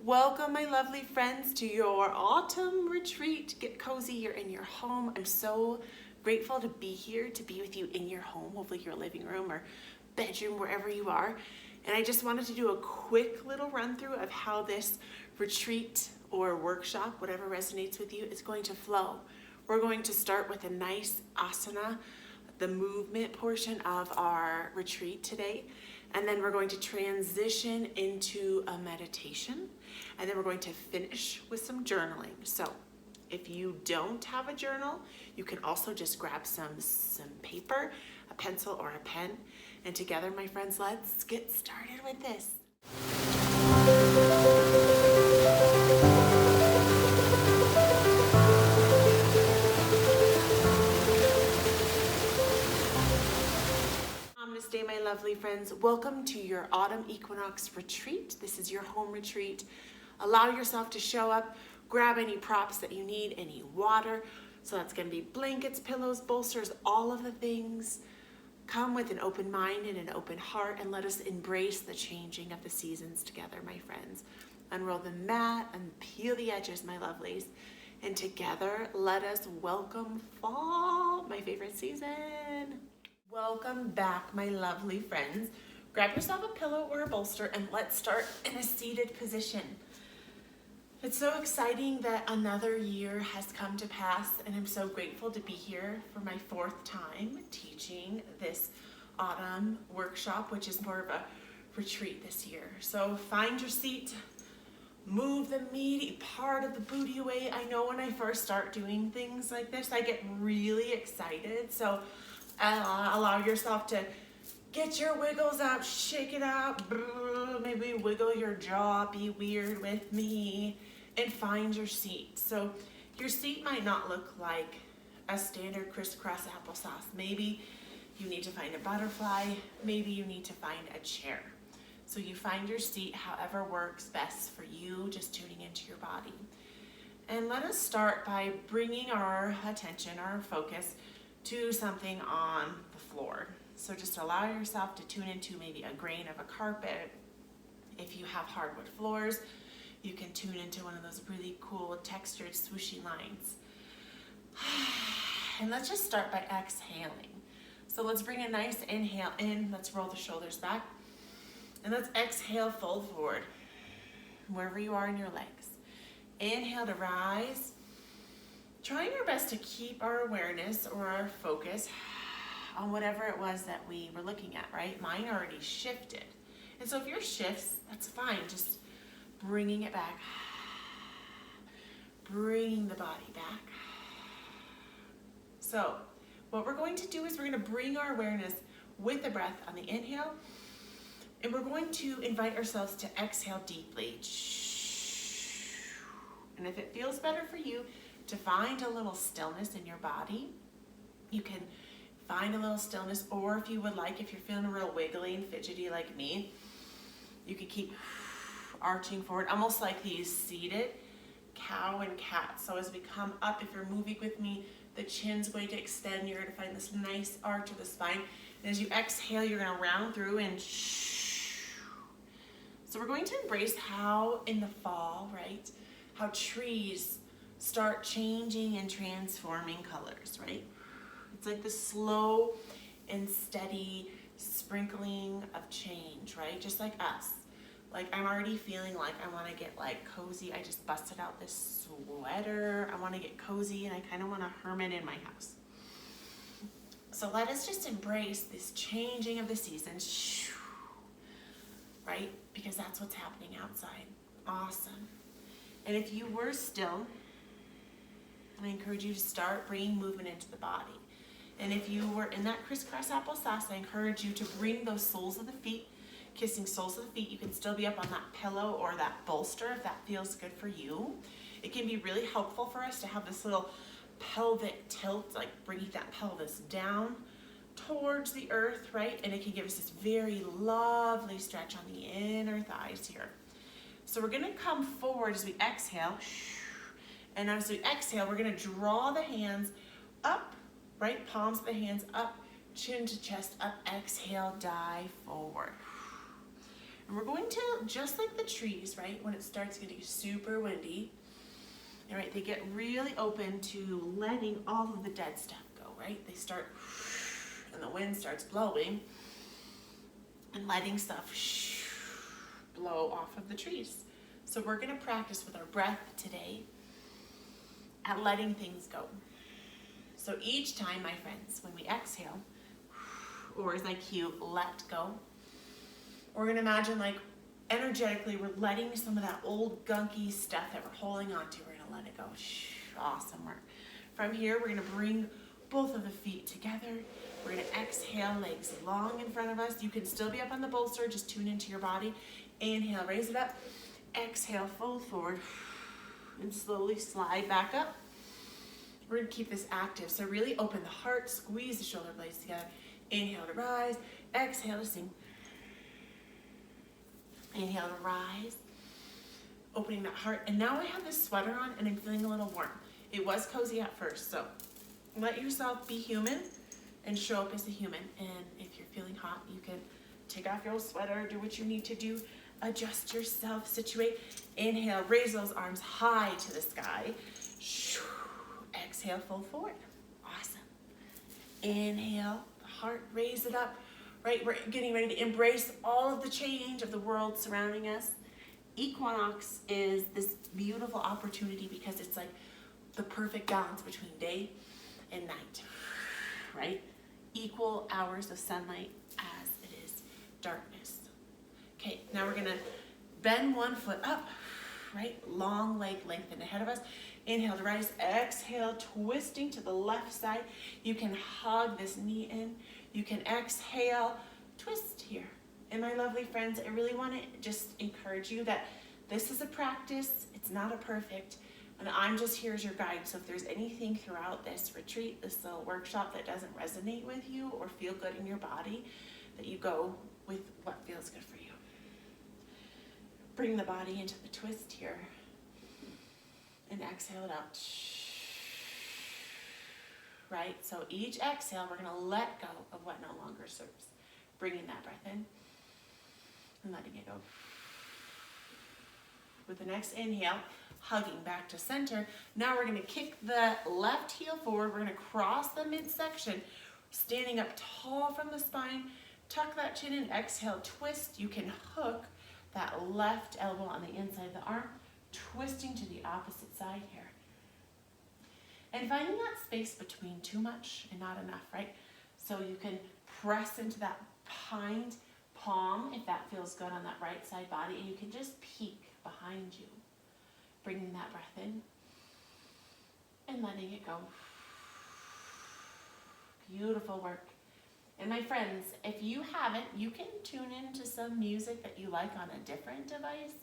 Welcome, my lovely friends, to your autumn retreat. Get cozy, you're in your home. I'm so grateful to be here, to be with you in your home, hopefully your living room or bedroom, wherever you are. And I just wanted to do a quick little run through of how this retreat or workshop, whatever resonates with you, is going to flow. We're going to start with a nice asana, the movement portion of our retreat today. And then we're going to transition into a meditation. And then we're going to finish with some journaling. So if you don't have a journal, you can also just grab some paper, a pencil, or a pen. And together, my friends, let's get started with this. Namaste, my lovely friends. Welcome to your autumn equinox retreat. This is your home retreat. Allow yourself to show up, grab any props that you need, any water. So that's going to be blankets, pillows, bolsters, all of the things. Come with an open mind and an open heart, and let us embrace the changing of the seasons together, my friends. Unroll the mat and peel the edges, my lovelies. And together, let us welcome fall, my favorite season. Welcome back, my lovely friends. Grab yourself a pillow or a bolster, and let's start in a seated position. It's so exciting that another year has come to pass, and I'm so grateful to be here for my fourth time teaching this autumn workshop, which is more of a retreat this year. So find your seat, move the meaty part of the booty away. I know when I first start doing things like this, I get really excited. So allow yourself to get your wiggles out, shake it out, maybe wiggle your jaw, be weird with me, and find your seat. So your seat might not look like a standard crisscross applesauce. Maybe you need to find a butterfly, maybe you need to find a chair. So you find your seat however works best for you, just tuning into your body. And let us start by bringing our attention, our focus, to something on the floor. So just allow yourself to tune into maybe a grain of a carpet. If you have hardwood floors, you can tune into one of those really cool textured swooshy lines. And let's just start by exhaling. So let's bring a nice inhale in. Let's roll the shoulders back. And let's exhale, fold forward, wherever you are in your legs. Inhale to rise. Trying our best to keep our awareness or our focus on whatever it was that we were looking at, right? Mine already shifted. And so if yours shifts, that's fine. Just bringing it back. Bringing the body back. So what we're going to do is we're going to bring our awareness with the breath on the inhale. And we're going to invite ourselves to exhale deeply. And if it feels better for you to find a little stillness in your body, you can find a little stillness, or if you would like, if you're feeling real wiggly and fidgety like me, you can keep arching forward, almost like these seated cow and cat. So as we come up, if you're moving with me, the chin's going to extend. You're going to find this nice arch of the spine. And as you exhale, you're going to round through and so we're going to embrace how in the fall, right, how trees start changing and transforming colors, right? It's like the slow and steady sprinkling of change, right? Just like us. Like I'm already feeling like I want to get like cozy. I just busted out this sweater. I want to get cozy and I kind of want to hermit in my house. So let us just embrace this changing of the seasons, right? Because that's what's happening outside. Awesome. And if you were still, I encourage you to start bringing movement into the body. And if you were in that crisscross applesauce, I encourage you to bring those soles of the feet, kissing soles of the feet. You can still be up on that pillow or that bolster if that feels good for you. It can be really helpful for us to have this little pelvic tilt, like bringing that pelvis down towards the earth, right? And it can give us this very lovely stretch on the inner thighs here. So we're gonna come forward as we exhale. And as we exhale, we're gonna draw the hands up, right? Palms of the hands up, chin to chest up. Exhale, dive forward. And we're going to, just like the trees, right? When it starts getting super windy, all right, they get really open to letting all of the dead stuff go, right? They start, and the wind starts blowing and letting stuff blow off of the trees. So we're gonna practice with our breath today at letting things go. So each time, my friends, when we exhale, or as I cue, let go, we're gonna imagine like energetically we're letting some of that old gunky stuff that we're holding on to, we're gonna let it go. Awesome work. From here, we're gonna bring both of the feet together. We're gonna exhale, legs long in front of us. You can still be up on the bolster, just tune into your body. Inhale, raise it up. Exhale, fold forward, and slowly slide back up. We're gonna keep this active, so really open the heart, squeeze the shoulder blades together. Inhale to rise, exhale to sink. Inhale to rise, opening that heart. And now I have this sweater on and I'm feeling a little warm. It was cozy at first, so let yourself be human and show up as a human. And if you're feeling hot, you can take off your old sweater, do what you need to do, adjust yourself, situate. Inhale, raise those arms high to the sky. Exhale, fold forward. Awesome. Inhale, the heart, raise it up. Right, we're getting ready to embrace all of the change of the world surrounding us. Equinox is this beautiful opportunity because it's like the perfect balance between day and night, right? Equal hours of sunlight as it is darkness. Okay, now we're gonna bend one foot up, right? Long leg lengthen ahead of us. Inhale to rise, exhale, twisting to the left side. You can hug this knee in. You can exhale, twist here. And my lovely friends, I really want to just encourage you that this is a practice. It's not a perfect, and I'm just here as your guide. So if there's anything throughout this retreat, this little workshop that doesn't resonate with you or feel good in your body, that you go with what feels good for you. Bring the body into the twist here. And exhale it out. Right? So each exhale, we're going to let go of what no longer serves. Bringing that breath in and letting it go. With the next inhale, hugging back to center. Now we're going to kick the left heel forward. We're going to cross the midsection, standing up tall from the spine. Tuck that chin in. Exhale, twist. You can hook that left elbow on the inside of the arm, twisting to the opposite side here. And finding that space between too much and not enough, right? So you can press into that behind palm if that feels good on that right side body, and you can just peek behind you, bringing that breath in and letting it go. Beautiful work. And my friends, if you haven't, you can tune into some music that you like on a different device.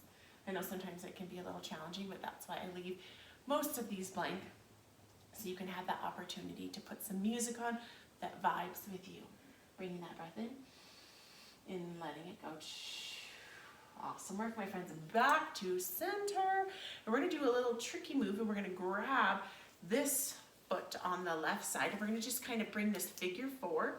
I know sometimes it can be a little challenging, but that's why I leave most of these blank, so you can have that opportunity to put some music on that vibes with you. Bringing that breath in and letting it go. Awesome work, my friends. Back to center. And we're gonna do a little tricky move, and we're gonna grab this foot on the left side, and we're gonna just kind of bring this figure four,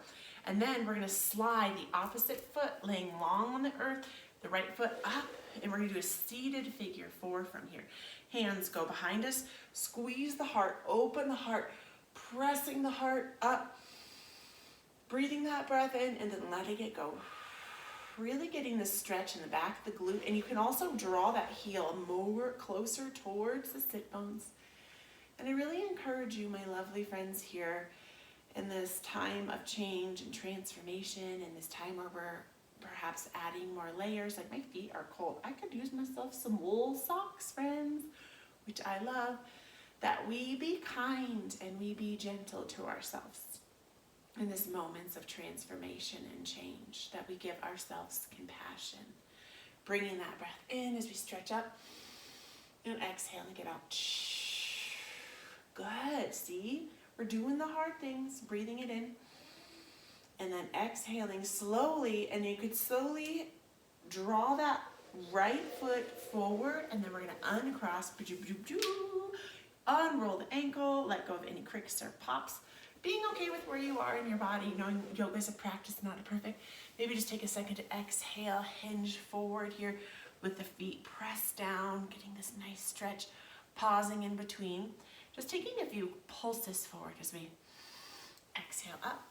and then we're gonna slide the opposite foot, laying long on the earth, the right foot up, and we're gonna do a seated figure four from here. Hands go behind us, squeeze the heart, open the heart, pressing the heart up, breathing that breath in, and then letting it go. Really getting the stretch in the back of the glute, and you can also draw that heel more closer towards the sit bones. And I really encourage you, my lovely friends, here in this time of change and transformation, and this time where we're perhaps adding more layers, like my feet are cold. I could use myself some wool socks, friends, which I love, that we be kind and we be gentle to ourselves in this moments of transformation and change, that we give ourselves compassion. Bringing that breath in as we stretch up and exhaling it out. Good, see? We're doing the hard things, breathing it in. And then exhaling slowly, and you could slowly draw that right foot forward, and then we're gonna uncross, unroll the ankle, let go of any cricks or pops, being okay with where you are in your body, knowing yoga is a practice, not a perfect. Maybe just take a second to exhale, hinge forward here with the feet pressed down, getting this nice stretch, pausing in between. Just taking a few pulses forward as we exhale up,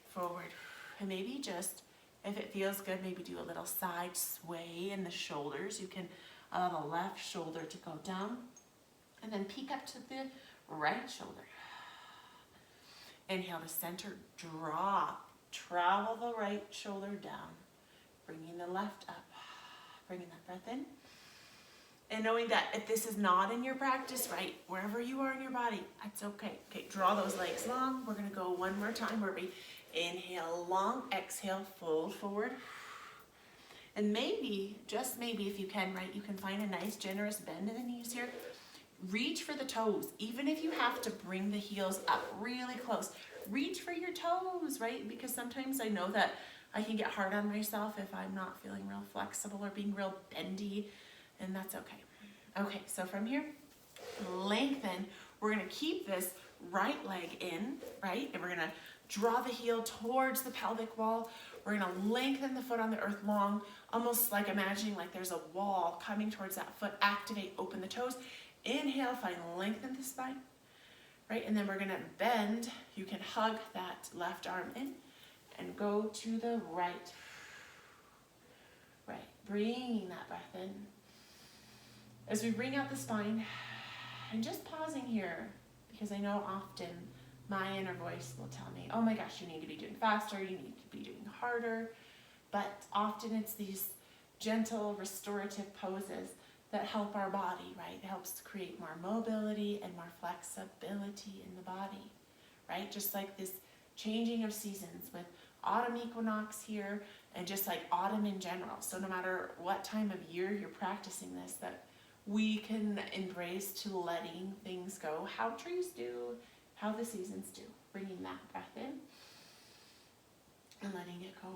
forward. And maybe just, if it feels good, maybe do a little side sway in the shoulders. You can allow the left shoulder to go down and then peek up to the right shoulder. Inhale to center, drop, travel the right shoulder down, bringing the left up, bringing that breath in. And knowing that if this is not in your practice, right, wherever you are in your body, that's okay. Okay, draw those legs long. We're gonna go one more time where we inhale long, exhale, fold forward. And maybe, just maybe if you can, right, you can find a nice generous bend in the knees here. Reach for the toes, even if you have to bring the heels up really close. Reach for your toes, right? Because sometimes I know that I can get hard on myself if I'm not feeling real flexible or being real bendy, and that's okay. Okay, so from here, lengthen. We're gonna keep this right leg in, right? And we're gonna draw the heel towards the pelvic wall. We're gonna lengthen the foot on the earth long, almost like imagining like there's a wall coming towards that foot. Activate, open the toes. Inhale, find lengthen the spine, right? And then we're gonna bend. You can hug that left arm in and go to the right. Right, bringing that breath in. As we bring out the spine, and just pausing here, because I know often my inner voice will tell me, oh my gosh, you need to be doing faster, you need to be doing harder. But often it's these gentle restorative poses that help our body, right? It helps to create more mobility and more flexibility in the body, right? Just like this changing of seasons with autumn equinox here and just like autumn in general. So no matter what time of year you're practicing this, that we can embrace to letting things go, how trees do, how the seasons do. Bringing that breath in and letting it go.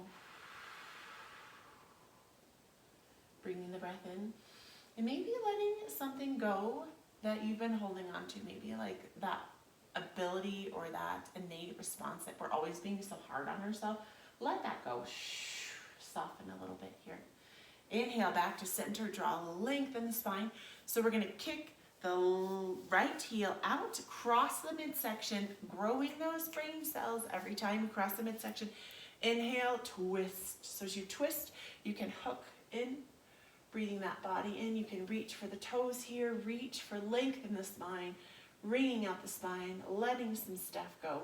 Bringing the breath in. And maybe letting something go that you've been holding on to, maybe like that ability or that innate response that we're always being so hard on ourselves. Let that go. Soften a little bit here. Inhale back to center, draw length in the spine. So we're gonna kick the right heel out, cross the midsection, growing those brain cells every time you cross the midsection. Inhale, twist. So as you twist, you can hook in. Breathing that body in, you can reach for the toes here, reach for length in the spine, wringing out the spine, letting some stuff go.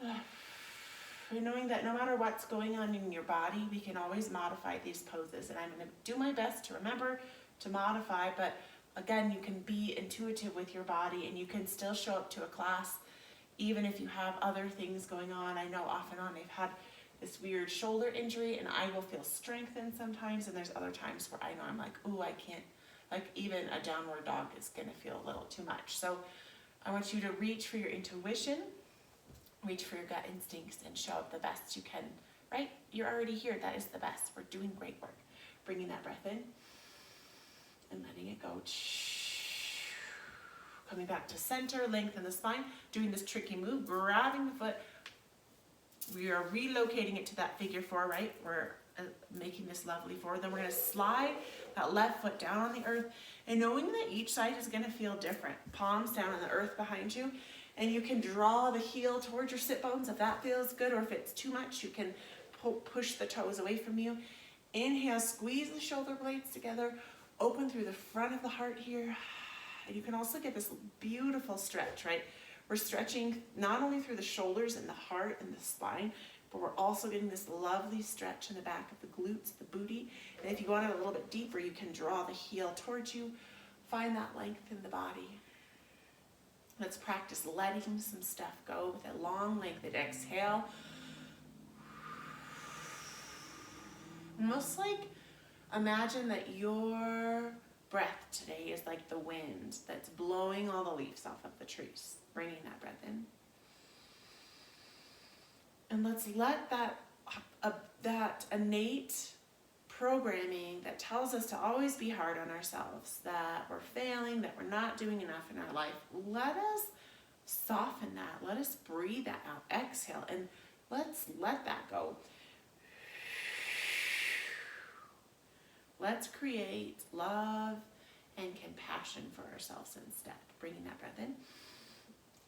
And knowing that no matter what's going on in your body, we can always modify these poses. And I'm going to do my best to remember to modify, but again, you can be intuitive with your body and you can still show up to a class even if you have other things going on. I know off and on I've had this weird shoulder injury and I will feel strengthened sometimes, and there's other times where I know I'm like, ooh, I can't, like even a downward dog is gonna feel a little too much. So I want you to reach for your intuition, reach for your gut instincts, and show up the best you can, right? You're already here, that is the best. We're doing great work. Bringing that breath in and letting it go. Coming back to center, lengthen the spine, doing this tricky move, grabbing the foot. We are relocating it to that figure four, right? We're making this lovely four. Then we're gonna slide that left foot down on the earth, and knowing that each side is gonna feel different. Palms down on the earth behind you, and you can draw the heel towards your sit bones if that feels good, or if it's too much, you can push the toes away from you. Inhale, squeeze the shoulder blades together, open through the front of the heart here. And you can also get this beautiful stretch, right? We're stretching not only through the shoulders and the heart and the spine, but we're also getting this lovely stretch in the back of the glutes, the booty. And if you want it a little bit deeper, you can draw the heel towards you. Find that length in the body. Let's practice letting some stuff go with a long, lengthened exhale. Almost like imagine that your breath today is like the wind that's blowing all the leaves off of the trees. Bringing that breath in. And let's let that innate programming that tells us to always be hard on ourselves, that we're failing, that we're not doing enough in our life, let us Soften that. Let us breathe that out. Exhale, and let's let that go. Let's create love and compassion for ourselves instead. Bringing that breath in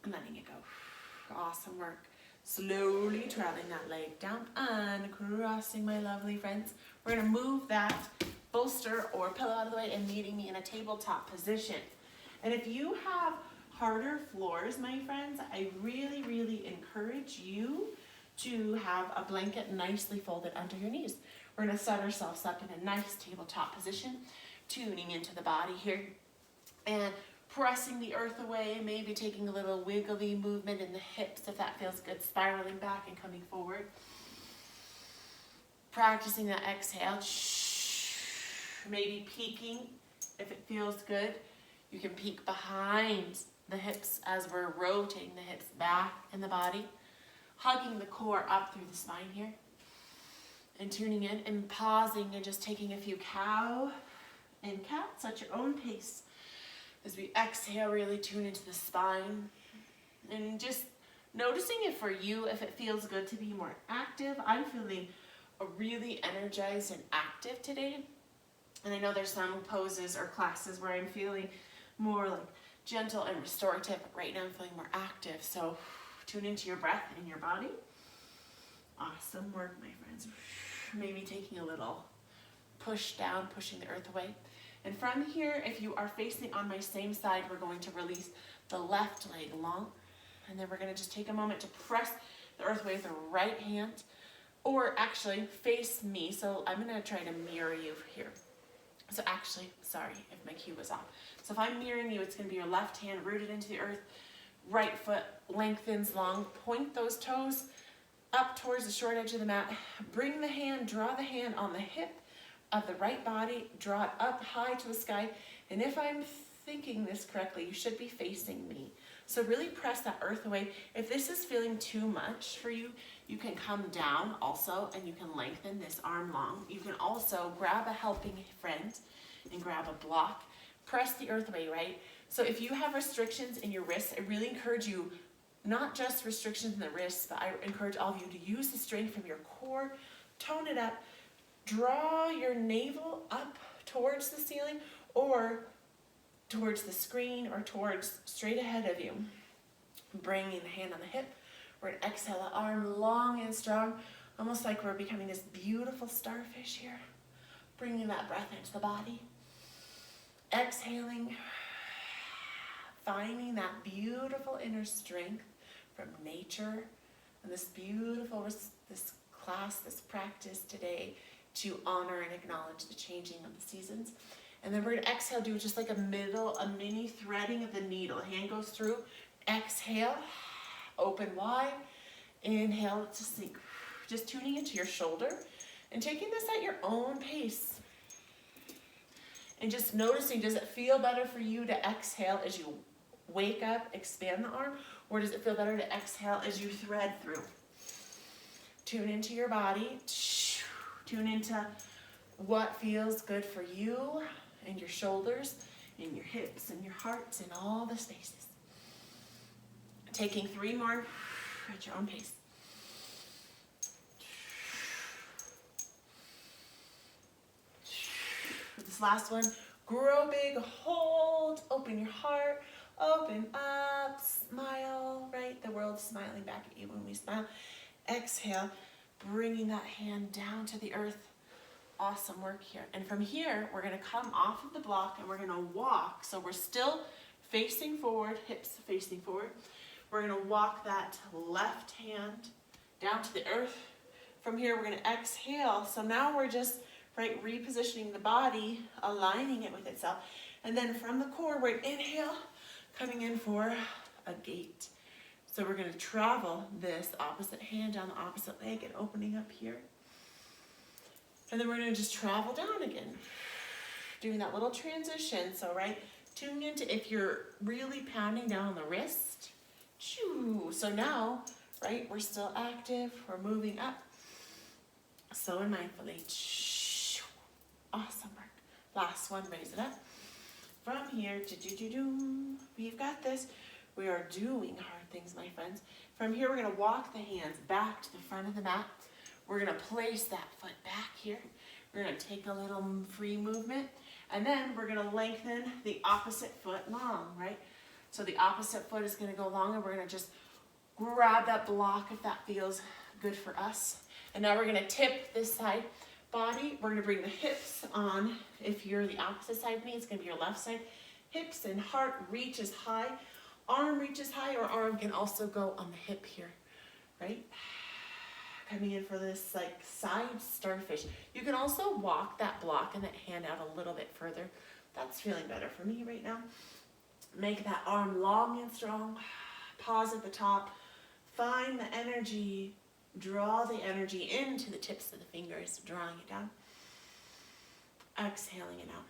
and letting it go. Awesome work. Slowly traveling that leg down and crossing, my lovely friends. We're gonna move that bolster or pillow out of the way and meeting me in a tabletop position. And if you have harder floors, my friends, I really, really encourage you to have a blanket nicely folded under your knees. We're gonna set ourselves up in a nice tabletop position, tuning into the body here and pressing the earth away, maybe taking a little wiggly movement in the hips if that feels good, spiraling back and coming forward. Practicing that exhale, maybe peeking if it feels good. You can peek behind the hips as we're rotating the hips back in the body, hugging the core up through the spine here, and tuning in and pausing and just taking a few cow and cats at your own pace. As we exhale, really tune into the spine and just noticing it for you, if it feels good to be more active. I'm feeling really energized and active today. And I know there's some poses or classes where I'm feeling more like gentle and restorative. But right now I'm feeling more active. So tune into your breath and your body. Awesome work, my friends. Maybe taking a little push down, pushing the earth away. And from here, if you are facing on my same side, we're going to release the left leg long. And then we're going to just take a moment to press the earth away with the right hand. Or actually, face me. So I'm going to try to mirror you here. So actually, sorry if my cue was off. So if I'm mirroring you, it's going to be your left hand rooted into the earth. Right foot lengthens long. Point those toes up towards the short edge of the mat. Bring the hand, draw the hand on the hip of the right body. Draw it up high to the sky. And if I'm thinking this correctly, you should be facing me. So really press that earth away. If this is feeling too much for you, you can come down also and you can lengthen this arm long. You can also grab a helping friend and grab a block. Press the earth away, right? So if you have restrictions in your wrists, I really encourage you, not just restrictions in the wrists, but I encourage all of you to use the strength from your core, tone it up, draw your navel up towards the ceiling or towards the screen or towards straight ahead of you. Bringing the hand on the hip. We're going to exhale the arm long and strong, almost like we're becoming this beautiful starfish here. Bringing that breath into the body. Exhaling, finding that beautiful inner strength from nature and this beautiful, this class, this practice today to honor and acknowledge the changing of the seasons. And then we're going to exhale, do just like a mini threading of the needle. Hand goes through. Exhale, open wide. Inhale to sink. Just tuning into your shoulder and taking this at your own pace. And just noticing, does it feel better for you to exhale as you wake up, expand the arm, or does it feel better to exhale as you thread through? Tune into your body. Tune into what feels good for you and your shoulders and your hips and your hearts and all the spaces. Taking 3 more at your own pace. For this last one, grow big, hold, open your heart, open up, smile, right? The world's smiling back at you when we smile. Exhale, bringing that hand down to the earth. Awesome work here. And from here, we're going to come off of the block and we're going to walk. So we're still facing forward, hips facing forward. We're going to walk that left hand down to the earth. From here, we're going to exhale. So now we're just, right, repositioning the body, aligning it with itself. And then from the core, we're going to inhale, coming in for a gate. So we're going to travel this opposite hand down the opposite leg and opening up here. And then we're going to just travel down again, doing that little transition. So, right, tune into if you're really pounding down on the wrist. So now, right, we're still active. We're moving up. Slow and mindfully. Awesome work. Last one, raise it up. From here, we've got this. We are doing hard things, my friends. From here, we're gonna walk the hands back to the front of the mat. We're gonna place that foot back here. We're gonna take a little free movement, and then we're gonna lengthen the opposite foot long, right? So the opposite foot is gonna go long, and we're gonna just grab that block if that feels good for us. And now we're gonna tip this side body. We're gonna bring the hips on. If you're the opposite side of me, it's gonna be your left side. Hips and heart reaches high. Arm reaches high, or arm can also go on the hip here, right? Coming in for this like side starfish. You can also walk that block and that hand out a little bit further. That's feeling better for me right now. Make that arm long and strong. Pause at the top. Find the energy. Draw the energy into the tips of the fingers, drawing it down. Exhaling it out.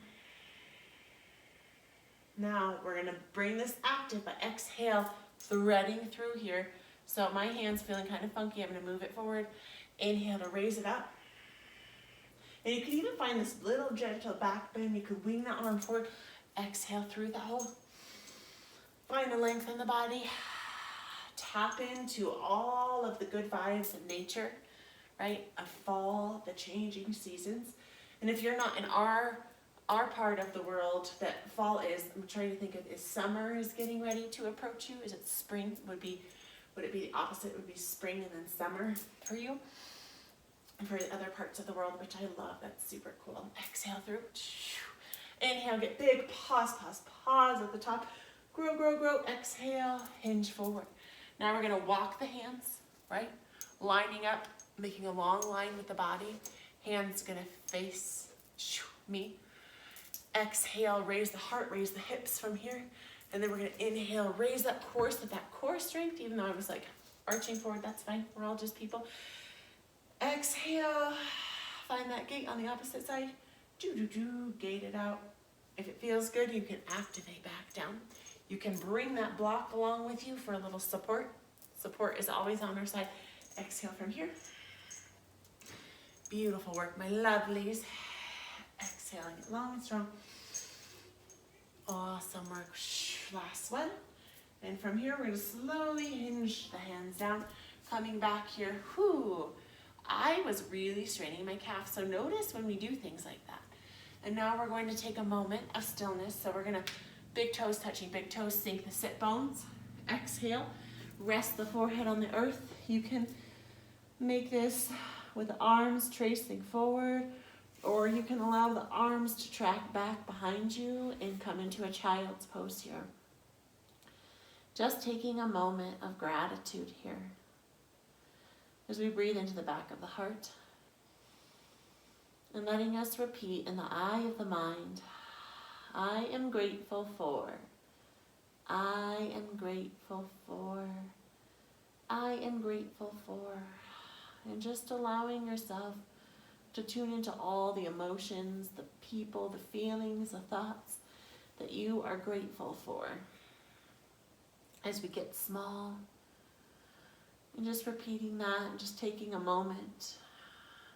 Now we're gonna bring this active, but exhale, threading through here. So my hand's feeling kind of funky. I'm gonna move it forward. Inhale to raise it up. And you can even find this little gentle back bend. You could wing that arm forward. Exhale through the hole. Find the length in the body. Tap into all of the good vibes of nature, right? Of fall, the changing seasons. And if you're not in our part of the world that fall is, I'm trying to think of, is summer is getting ready to approach you? Is it spring? Would it be the opposite? Would be spring and then summer for you? And for the other parts of the world, which I love, that's super cool. Exhale through. Inhale, get big, pause at the top. Grow, grow, grow. Exhale, hinge forward. Now we're gonna walk the hands, right? Lining up, making a long line with the body. Hands gonna face me. Exhale, raise the heart, raise the hips from here. And then we're gonna inhale, raise that core, so that core strength, even though I was like arching forward, that's fine. We're all just people. Exhale, find that gate on the opposite side. Gate it out. If it feels good, you can activate back down. You can bring that block along with you for a little support. Support is always on our side. Exhale from here. Beautiful work, my lovelies. Exhaling it long and strong. Awesome work. Last one. And from here, we're going to slowly hinge the hands down. Coming back here. Whew. I was really straining my calf, so notice when we do things like that. And now we're going to take a moment of stillness. So we're going to big toes touching big toes, sink the sit bones. Exhale. Rest the forehead on the earth. You can make this with the arms tracing forward, or you can allow the arms to track back behind you and come into a child's pose here. Just taking a moment of gratitude here as we breathe into the back of the heart and letting us repeat in the eye of the mind, I am grateful for, I am grateful for, I am grateful for. And just allowing yourself to tune into all the emotions, the people, the feelings, the thoughts that you are grateful for. As we get small, and just repeating that and just taking a moment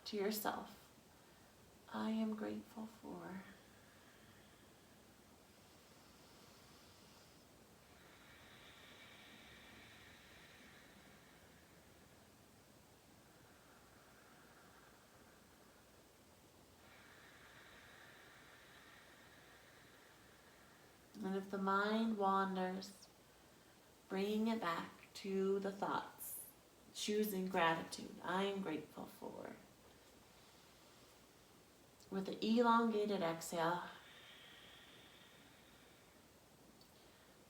to yourself. I am grateful for. And if the mind wanders, bringing it back to the thoughts, choosing gratitude, I am grateful for. With the elongated exhale,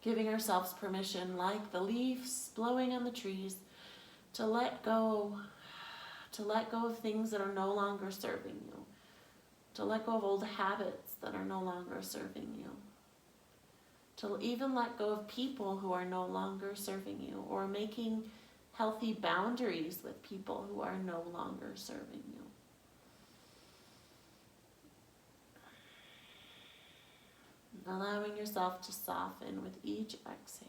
giving ourselves permission, like the leaves blowing on the trees, to let go of things that are no longer serving you, to let go of old habits that are no longer serving you, to even let go of people who are no longer serving you, or making healthy boundaries with people who are no longer serving you. Allowing yourself to soften with each exhale.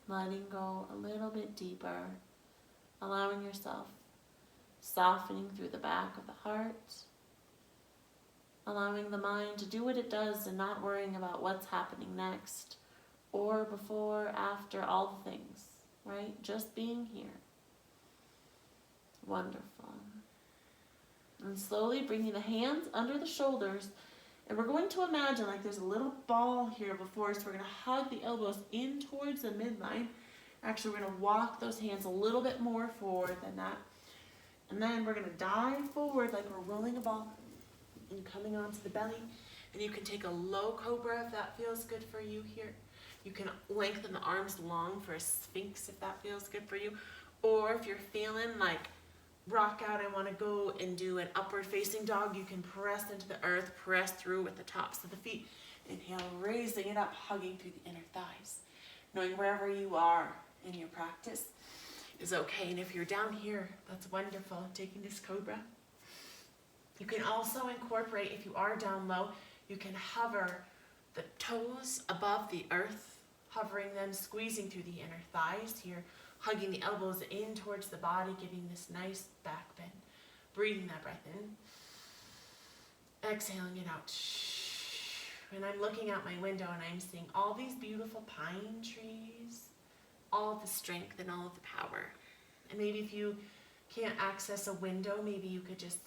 Letting go a little bit deeper, allowing yourself softening through the back of the heart, allowing the mind to do what it does and not worrying about what's happening next or before, after, all the things, right? Just being here. Wonderful. And slowly bringing the hands under the shoulders, and we're going to imagine like there's a little ball here before us. We're going to hug the elbows in towards the midline. Actually, we're going to walk those hands a little bit more forward than that. And then we're going to dive forward like we're rolling a ball and coming onto the belly. And you can take a low cobra if that feels good for you here. You can lengthen the arms long for a sphinx if that feels good for you. Or if you're feeling like rock out, I want to go and do an upward facing dog, you can press into the earth, press through with the tops of the feet. Inhale, raising it up, hugging through the inner thighs. Knowing wherever you are in your practice is okay. And if you're down here, that's wonderful, taking this cobra. You can also incorporate, if you are down low, you can hover the toes above the earth, hovering them, squeezing through the inner thighs here, hugging the elbows in towards the body, giving this nice back bend. Breathing that breath in. Exhaling it out. And I'm looking out my window and I'm seeing all these beautiful pine trees, all the strength and all of the power. And maybe if you can't access a window, maybe you could just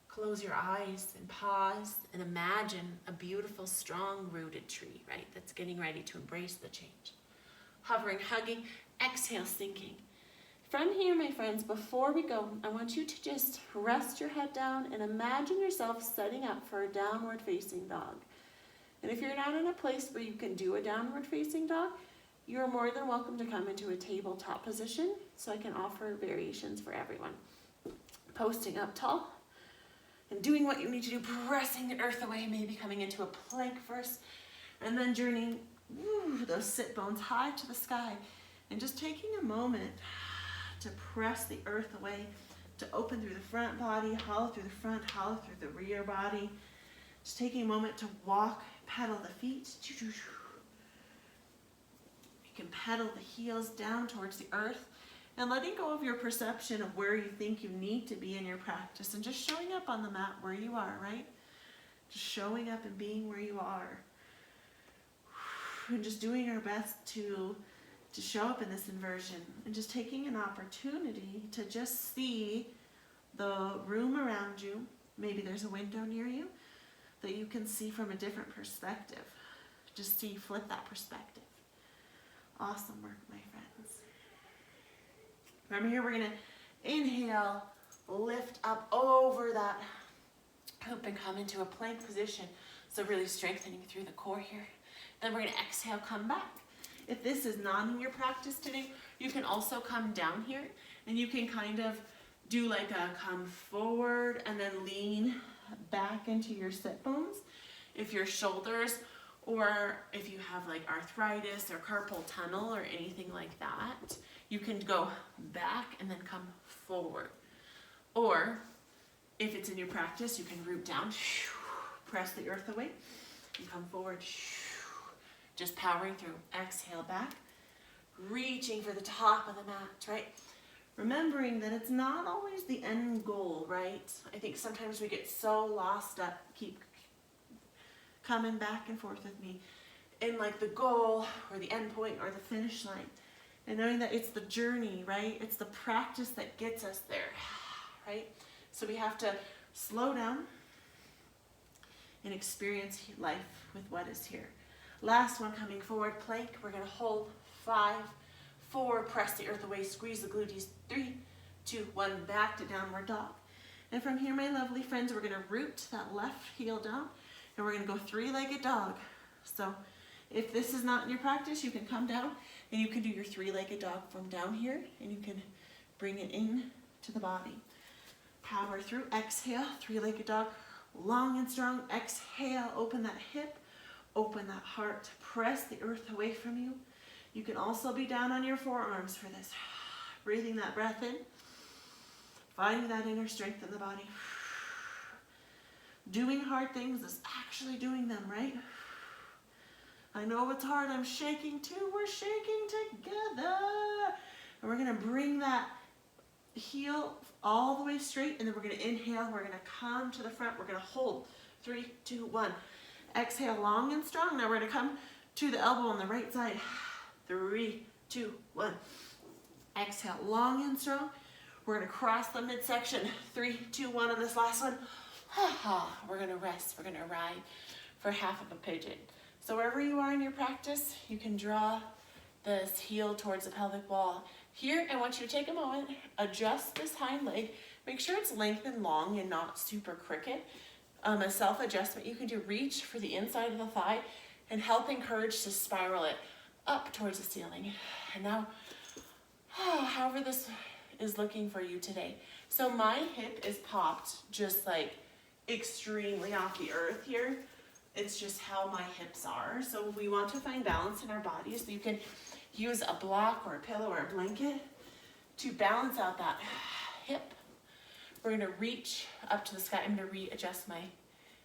close your eyes and pause and imagine a beautiful, strong, rooted tree, right? That's getting ready to embrace the change. Hovering, hugging, exhale, sinking. From here, my friends, before we go, I want you to just rest your head down and imagine yourself setting up for a downward facing dog. And if you're not in a place where you can do a downward facing dog, you're more than welcome to come into a tabletop position so I can offer variations for everyone. Posting up tall and doing what you need to do, pressing the earth away, maybe coming into a plank first, and then journeying those sit bones high to the sky, and just taking a moment to press the earth away, to open through the front body, hollow through the front, hollow through the rear body. Just taking a moment to walk, pedal the feet. You can pedal the heels down towards the earth, and letting go of your perception of where you think you need to be in your practice, and just showing up on the mat where you are, right? Just showing up and being where you are. And just doing our best to show up in this inversion, and just taking an opportunity to just see the room around you. Maybe there's a window near you that you can see from a different perspective. Just see, flip that perspective. Awesome work, my friends. From here, we're going to inhale, lift up over that hoop and come into a plank position. So really strengthening through the core here. Then we're going to exhale, come back. If this is not in your practice today, you can also come down here and you can kind of do like a come forward and then lean back into your sit bones. If your shoulders, or if you have like arthritis or carpal tunnel or anything like that, you can go back and then come forward. Or if it's in your practice, you can root down, press the earth away, and come forward, just powering through. Exhale back, reaching for the top of the mat, right? Remembering that it's not always the end goal, right? I think sometimes we get so lost up, keep coming back and forth with me, in like the goal or the end point or the finish line. And knowing that it's the journey, right? It's the practice that gets us there, right? So we have to slow down and experience life with what is here. Last one, coming forward, plank. We're going to hold 5, 4, press the earth away, squeeze the gluteus, 3, 2, 1, back to downward dog. And from here, my lovely friends, we're going to root that left heel down, and we're going to go 3-legged dog. So if this is not in your practice, you can come down and you can do your 3-legged dog from down here, and you can bring it in to the body. Power through, exhale, 3-legged dog, long and strong. Exhale, open that hip, open that heart, press the earth away from you. You can also be down on your forearms for this. Breathing that breath in, finding that inner strength in the body. Doing hard things is actually doing them, right? I know it's hard, I'm shaking too, we're shaking together. And we're gonna bring that heel all the way straight, and then we're gonna inhale, we're gonna come to the front, we're gonna hold 3, 2, 1. Exhale long and strong. Now we're gonna come to the elbow on the right side. 3, 2, 1. Exhale long and strong. We're gonna cross the midsection. 3, 2, 1 on this last one. We're gonna rest, we're gonna ride for half of a pigeon. So wherever you are in your practice, you can draw this heel towards the pelvic wall. Here, I want you to take a moment, adjust this hind leg, make sure it's lengthened long and not super crooked. A self-adjustment you can do, reach for the inside of the thigh and help encourage to spiral it up towards the ceiling. And now, however this is looking for you today. So my hip is popped just like extremely off the earth here. It's just how my hips are. So we want to find balance in our bodies. So you can use a block or a pillow or a blanket to balance out that hip. We're gonna reach up to the sky. I'm gonna readjust my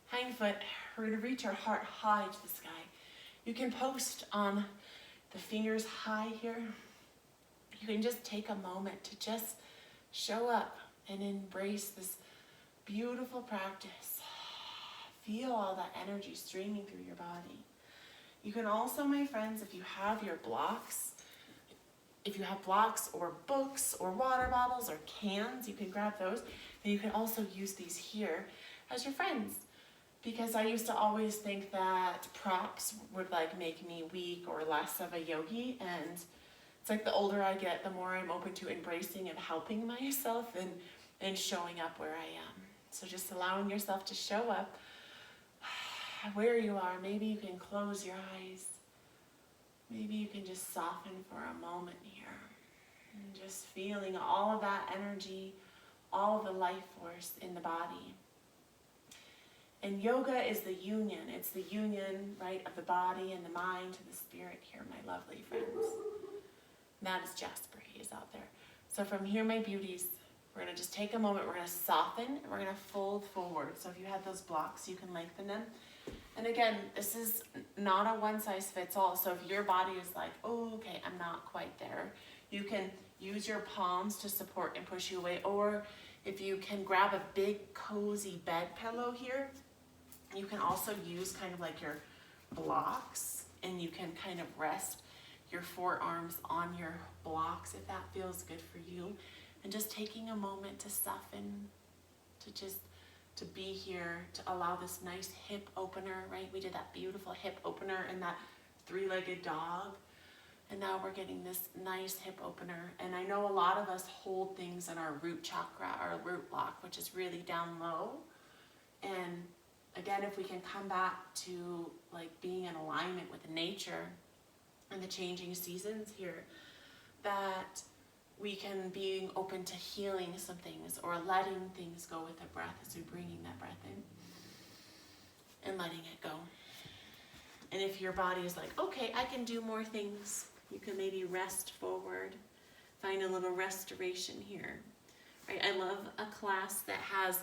hind foot. We're gonna reach our heart high to the sky. You can post on the fingers high here. You can just take a moment to just show up and embrace this beautiful practice. Feel all that energy streaming through your body. You can also, my friends, if you have your blocks, if you have blocks or books or water bottles or cans, you can grab those. And you can also use these here as your friends. Because I used to always think that props would like make me weak or less of a yogi, and it's like the older I get, the more I'm open to embracing and helping myself and showing up where I am. So just allowing yourself to show up where you are. Maybe you can close your eyes. Maybe you can just soften for a moment here. And just feeling all of that energy, all of the life force in the body. And yoga is the union. It's the union, right, of the body and the mind to the spirit here, my lovely friends. And that is Jasper. He is out there. So from here, my beauties, we're going to just take a moment. We're going to soften and we're going to fold forward. So if you had those blocks, you can lengthen them. And again, this is not a one size fits all. So if your body is like, oh, okay, I'm not quite there, you can use your palms to support and push you away. Or if you can grab a big cozy bed pillow here, you can also use kind of like your blocks and you can kind of rest your forearms on your blocks if that feels good for you. And just taking a moment to soften, to be here, to allow this nice hip opener, right? We did that beautiful hip opener and that three-legged dog. And now we're getting this nice hip opener. And I know a lot of us hold things in our root chakra, our root block, which is really down low. And again, if we can come back to like being in alignment with nature and the changing seasons here, that we can be open to healing some things or letting things go with the breath as we're bringing that breath in and letting it go. And if your body is like, okay, I can do more things, you can maybe rest forward, find a little restoration here. Right? I love a class that has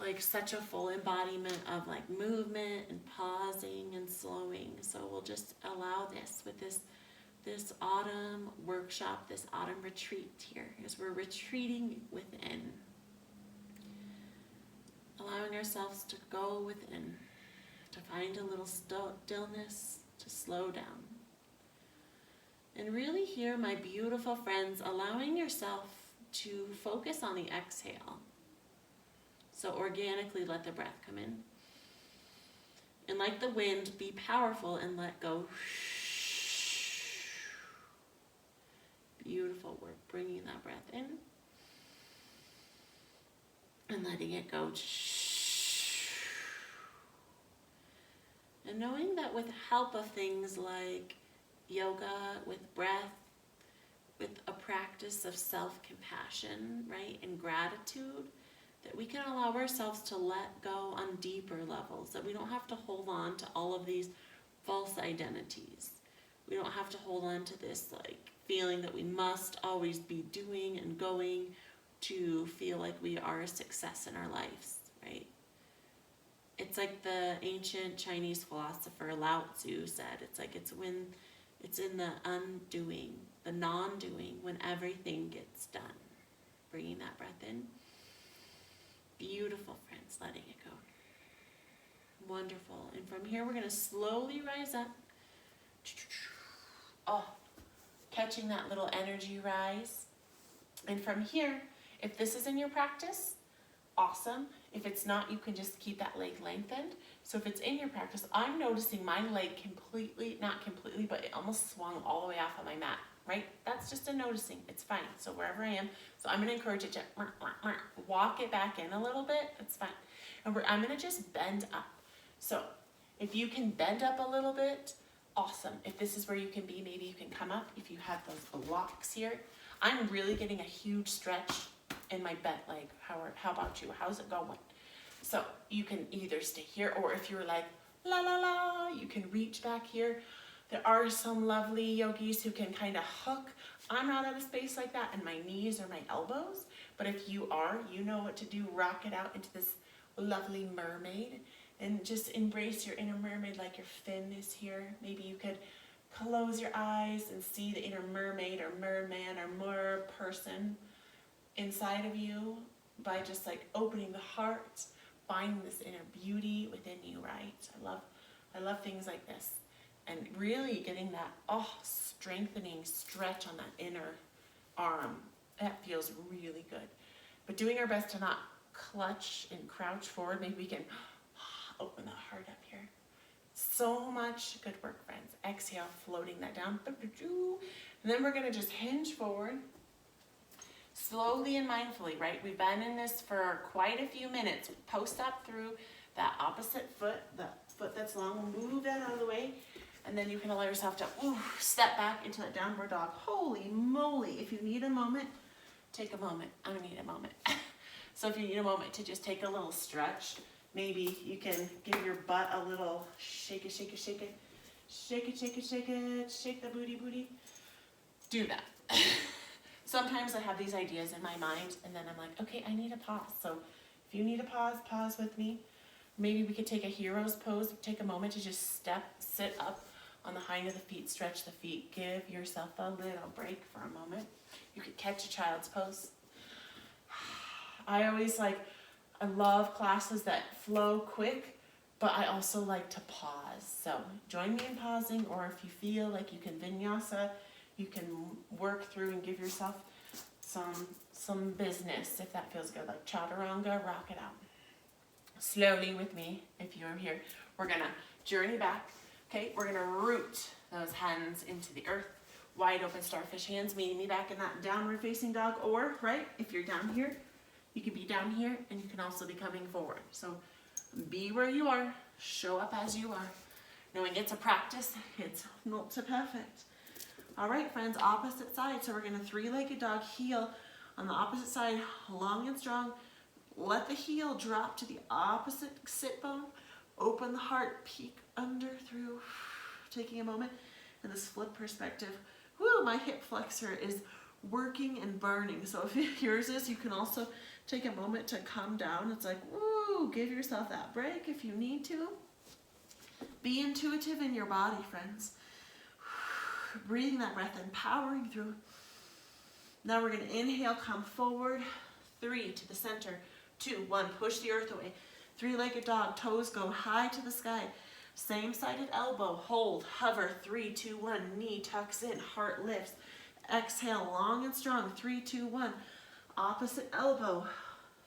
like such a full embodiment of like movement and pausing and slowing. So we'll just allow this with this autumn workshop, this autumn retreat here, as we're retreating within. Allowing ourselves to go within, to find a little stillness, to slow down. And really here, my beautiful friends, allowing yourself to focus on the exhale. So organically let the breath come in. And like the wind, be powerful and let go. Beautiful work, bringing that breath in and letting it go. And knowing that with help of things like yoga, with breath, with a practice of self-compassion, right, and gratitude, that we can allow ourselves to let go on deeper levels, that we don't have to hold on to all of these false identities. We don't have to hold on to this like feeling that we must always be doing and going to feel like we are a success in our lives, right? It's like the ancient Chinese philosopher Lao Tzu said, it's like it's in the undoing, the non-doing, when everything gets done. Bringing that breath in. Beautiful, friends, letting it go. Wonderful. And from here, we're going to slowly rise up. Oh, catching that little energy rise. And from here, if this is in your practice, awesome. If it's not, you can just keep that leg lengthened. So if it's in your practice, I'm noticing my leg completely, not completely, but it almost swung all the way off of my mat, right? That's just a noticing. It's fine. So wherever I am, so I'm going to encourage it to walk it back in a little bit. It's fine. And I'm going to just bend up. So if you can bend up a little bit, awesome. If this is where you can be, maybe you can come up. If you have those blocks here, I'm really getting a huge stretch in my bent leg. How about you? How's it going? So you can either stay here, or if you're like, la la la, you can reach back here. There are some lovely yogis who can kind of hook. I'm not at a space like that in my knees or my elbows, but if you are, you know what to do. Rock it out into this lovely mermaid and just embrace your inner mermaid like your fin is here. Maybe you could close your eyes and see the inner mermaid or merman or mer person inside of you by just like opening the heart, finding this inner beauty within you, right? I love things like this. And really getting that, strengthening stretch on that inner arm. That feels really good. But doing our best to not clutch and crouch forward. Maybe we can open the heart up here. So much good work, friends. Exhale, floating that down. And then we're going to just hinge forward. Slowly and mindfully, right? We've been in this for quite a few minutes. Post up through that opposite foot, the foot that's long. Move that out of the way. And then you can allow yourself to step back into that downward dog. Holy moly. If you need a moment, take a moment. I'm going to need a moment. So if you need a moment to just take a little stretch, maybe you can give your butt a little shake it, shake it, shake it. Shake it, shake it, shake it. Shake the booty, booty. Do that. Sometimes I have these ideas in my mind, and then I'm like, okay, I need a pause. So if you need a pause, pause with me. Maybe we could take a hero's pose. Take a moment to just sit up on the hind of the feet, stretch the feet. Give yourself a little break for a moment. You could catch a child's pose. I love classes that flow quick, but I also like to pause. So join me in pausing, or if you feel like you can vinyasa, you can work through and give yourself some business if that feels good, like chaturanga, rock it out. Slowly with me, if you're here, we're gonna journey back. Okay, we're gonna root those hands into the earth. Wide open starfish hands, meeting me back in that downward facing dog, or right, if you're down here, you can be down here and you can also be coming forward. So be where you are, show up as you are. Knowing it's a practice, it's not so perfect. All right, friends, opposite side. So we're gonna three-legged dog, heel on the opposite side, long and strong. Let the heel drop to the opposite sit bone. Open the heart, peek under through, taking a moment in this flip perspective. Woo, my hip flexor is working and burning. So if yours is, you can also take a moment to come down. It's like, woo, give yourself that break if you need to. Be intuitive in your body, friends. Breathing that breath in, powering through. Now we're going to inhale, come forward. 3 to the center. 2, 1, push the earth away. Three-legged dog, toes go high to the sky. Same-sided elbow, hold, hover. 3, 2, 1, knee tucks in, heart lifts. Exhale, long and strong. 3, 2, 1. Opposite elbow,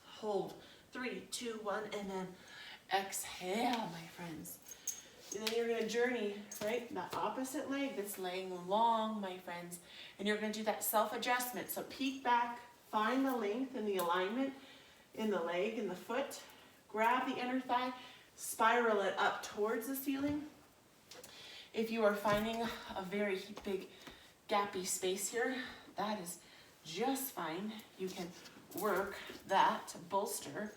hold. 3, 2, 1, and then exhale, my friends. And then you're going to journey, right? That opposite leg that's laying long, my friends. And you're going to do that self-adjustment. So peek back, find the length and the alignment in the leg and the foot. Grab the inner thigh, spiral it up towards the ceiling. If you are finding a very big gappy space here, that is just fine. You can work that bolster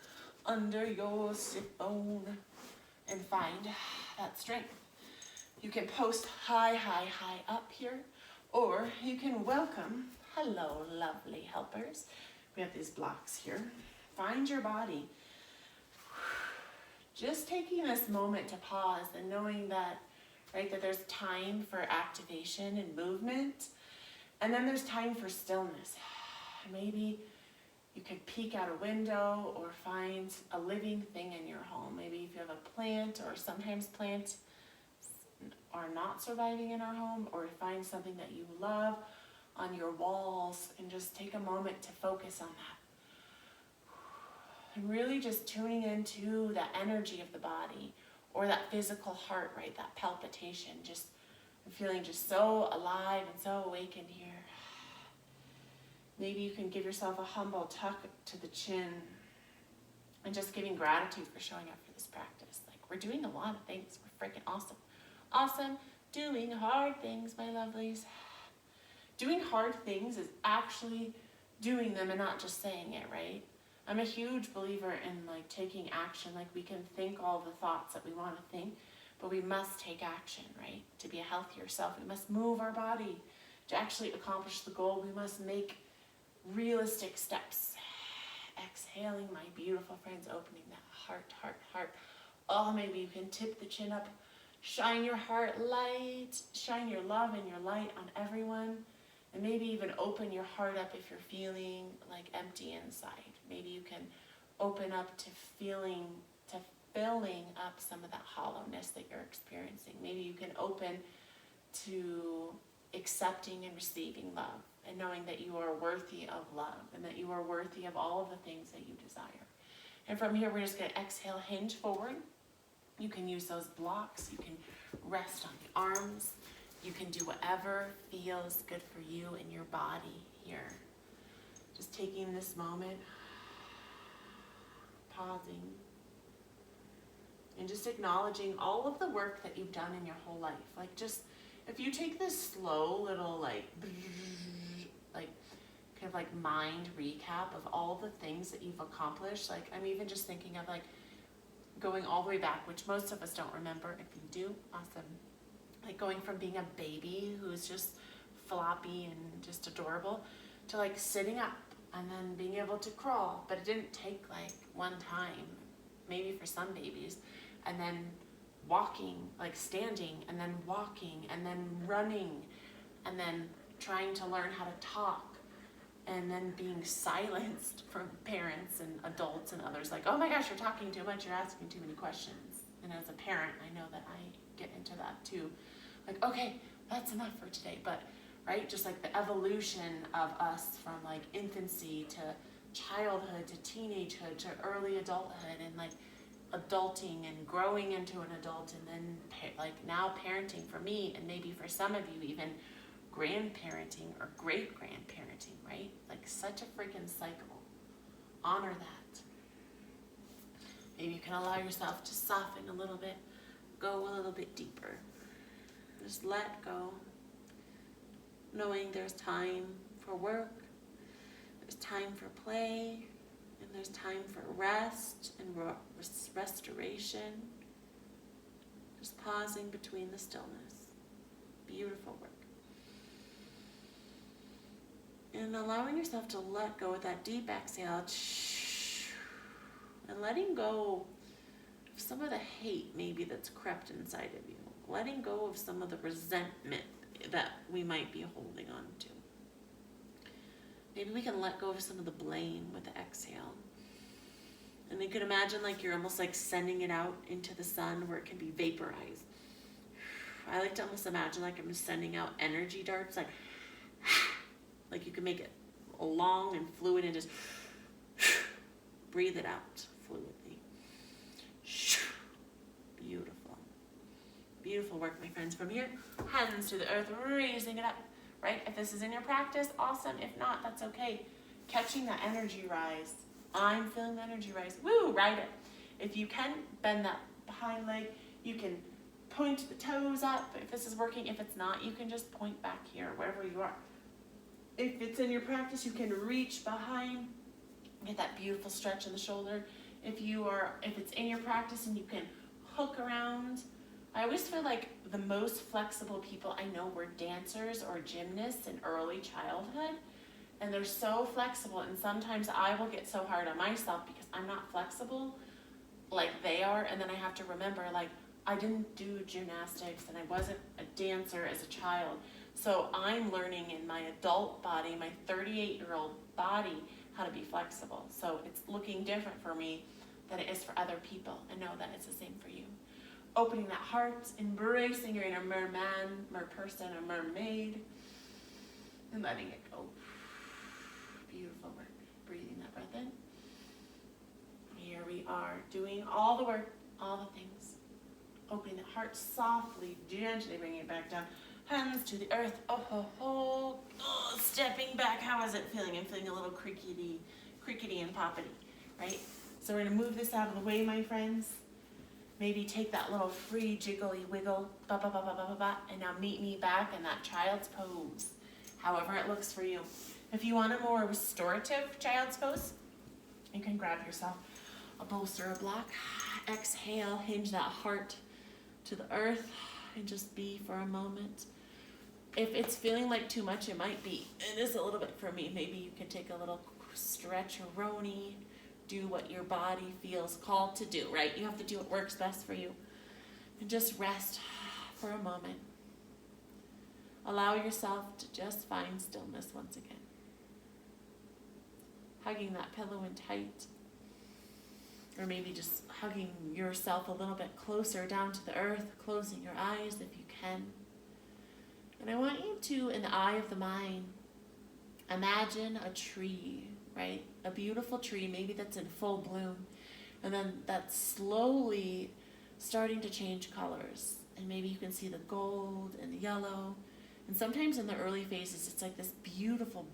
under your sit bone and find that strength. You can post high, high, high up here, or you can welcome, hello, lovely helpers. We have these blocks here. Find your body. Just taking this moment to pause and knowing that, right, that there's time for activation and movement, and then there's time for stillness. Maybe You could peek out a window or find a living thing in your home. Maybe if you have a plant, or sometimes plants are not surviving in our home, or find something that you love on your walls and just take a moment to focus on that. And really just tuning into the energy of the body, or that physical heart, right? That palpitation, just feeling just so alive and so awakened here. Maybe you can give yourself a humble tuck to the chin and just giving gratitude for showing up for this practice. Like, we're doing a lot of things. We're freaking awesome. Awesome. Doing hard things, my lovelies. Doing hard things is actually doing them and not just saying it, right? I'm a huge believer in like taking action. Like, we can think all the thoughts that we want to think, but we must take action, right? To be a healthier self, we must move our body. To actually accomplish the goal, we must make realistic steps. Exhaling, my beautiful friends, opening that heart, heart, heart. Oh, maybe you can tip the chin up. Shine your heart light. Shine your love and your light on everyone. And maybe even open your heart up if you're feeling like empty inside. Maybe you can open up to filling up some of that hollowness that you're experiencing. Maybe you can open to accepting and receiving love, and knowing that you are worthy of love, and that you are worthy of all of the things that you desire. And from here, we're just going to exhale, hinge forward. You can use those blocks. You can rest on the arms. You can do whatever feels good for you and your body here. Just taking this moment, pausing, and just acknowledging all of the work that you've done in your whole life. Like, just, if you take this slow little like kind of like mind recap of all the things that you've accomplished. Like, I'm even just thinking of like going all the way back, which most of us don't remember. If you do, awesome. Like going from being a baby who's just floppy and just adorable to like sitting up and then being able to crawl. But it didn't take like one time, maybe for some babies, and then walking, like standing, and then walking, and then running, and then trying to learn how to talk, and then being silenced from parents and adults and others. Like, oh my gosh, you're talking too much, you're asking too many questions. And as a parent, I know that I get into that too. Like, okay, that's enough for today. But, right, just like the evolution of us from like infancy to childhood to teenagehood to early adulthood, and like adulting and growing into an adult, and then like now parenting for me, and maybe for some of you even grandparenting or great-grandparenting, right? Like such a freaking cycle. Honor that. Maybe you can allow yourself to soften a little bit, go a little bit deeper. Just let go, knowing there's time for work, there's time for play, and there's time for rest and restoration. Just pausing between the stillness. Beautiful work. And allowing yourself to let go with that deep exhale. And letting go of some of the hate maybe that's crept inside of you. Letting go of some of the resentment that we might be holding on to. Maybe we can let go of some of the blame with the exhale. And you can imagine like you're almost like sending it out into the sun where it can be vaporized. I like to almost imagine like I'm sending out energy darts, like you can make it long and fluid and just breathe it out fluidly. Beautiful. Beautiful work, my friends. From here, hands to the earth, raising it up, right? If this is in your practice, awesome. If not, that's okay. Catching that energy rise. I'm feeling the energy rise. Woo, ride it. If you can, bend that behind leg. You can point the toes up if this is working. If it's not, you can just point back here, wherever you are. If it's in your practice, you can reach behind, get that beautiful stretch in the shoulder. If it's in your practice and you can hook around. I always feel like the most flexible people I know were dancers or gymnasts in early childhood. And they're so flexible, and sometimes I will get so hard on myself because I'm not flexible like they are, and then I have to remember, like, I didn't do gymnastics and I wasn't a dancer as a child. So I'm learning in my adult body, my 38-year-old body, how to be flexible. So it's looking different for me than it is for other people, and know that it's the same for you. Opening that heart, embracing your inner merman, merperson, or mermaid, and letting it go. Beautiful work. Breathing that breath in. Here we are doing all the work, all the things. Opening the heart softly, gently bringing it back down. Hands to the earth. Oh, ho, ho. Oh, stepping back. How is it feeling? I'm feeling a little crickety and poppity, right? So we're going to move this out of the way, my friends. Maybe take that little free jiggly wiggle, ba, ba, ba, ba, ba, ba, ba, and now meet me back in that child's pose, however it looks for you. If you want a more restorative child's pose, you can grab yourself a bolster, a block. Exhale, hinge that heart to the earth, and just be for a moment. If it's feeling like too much, it might be. It is a little bit for me. Maybe you can take a little stretch-a-roni. Do what your body feels called to do, right? You have to do what works best for you. And just rest for a moment. Allow yourself to just find stillness once again. Hugging that pillow in tight. Or maybe just hugging yourself a little bit closer down to the earth, closing your eyes if you can. And I want you to, in the eye of the mind, imagine a tree, right? A beautiful tree, maybe that's in full bloom. And then that's slowly starting to change colors. And maybe you can see the gold and the yellow. And sometimes in the early phases, it's like this beautiful,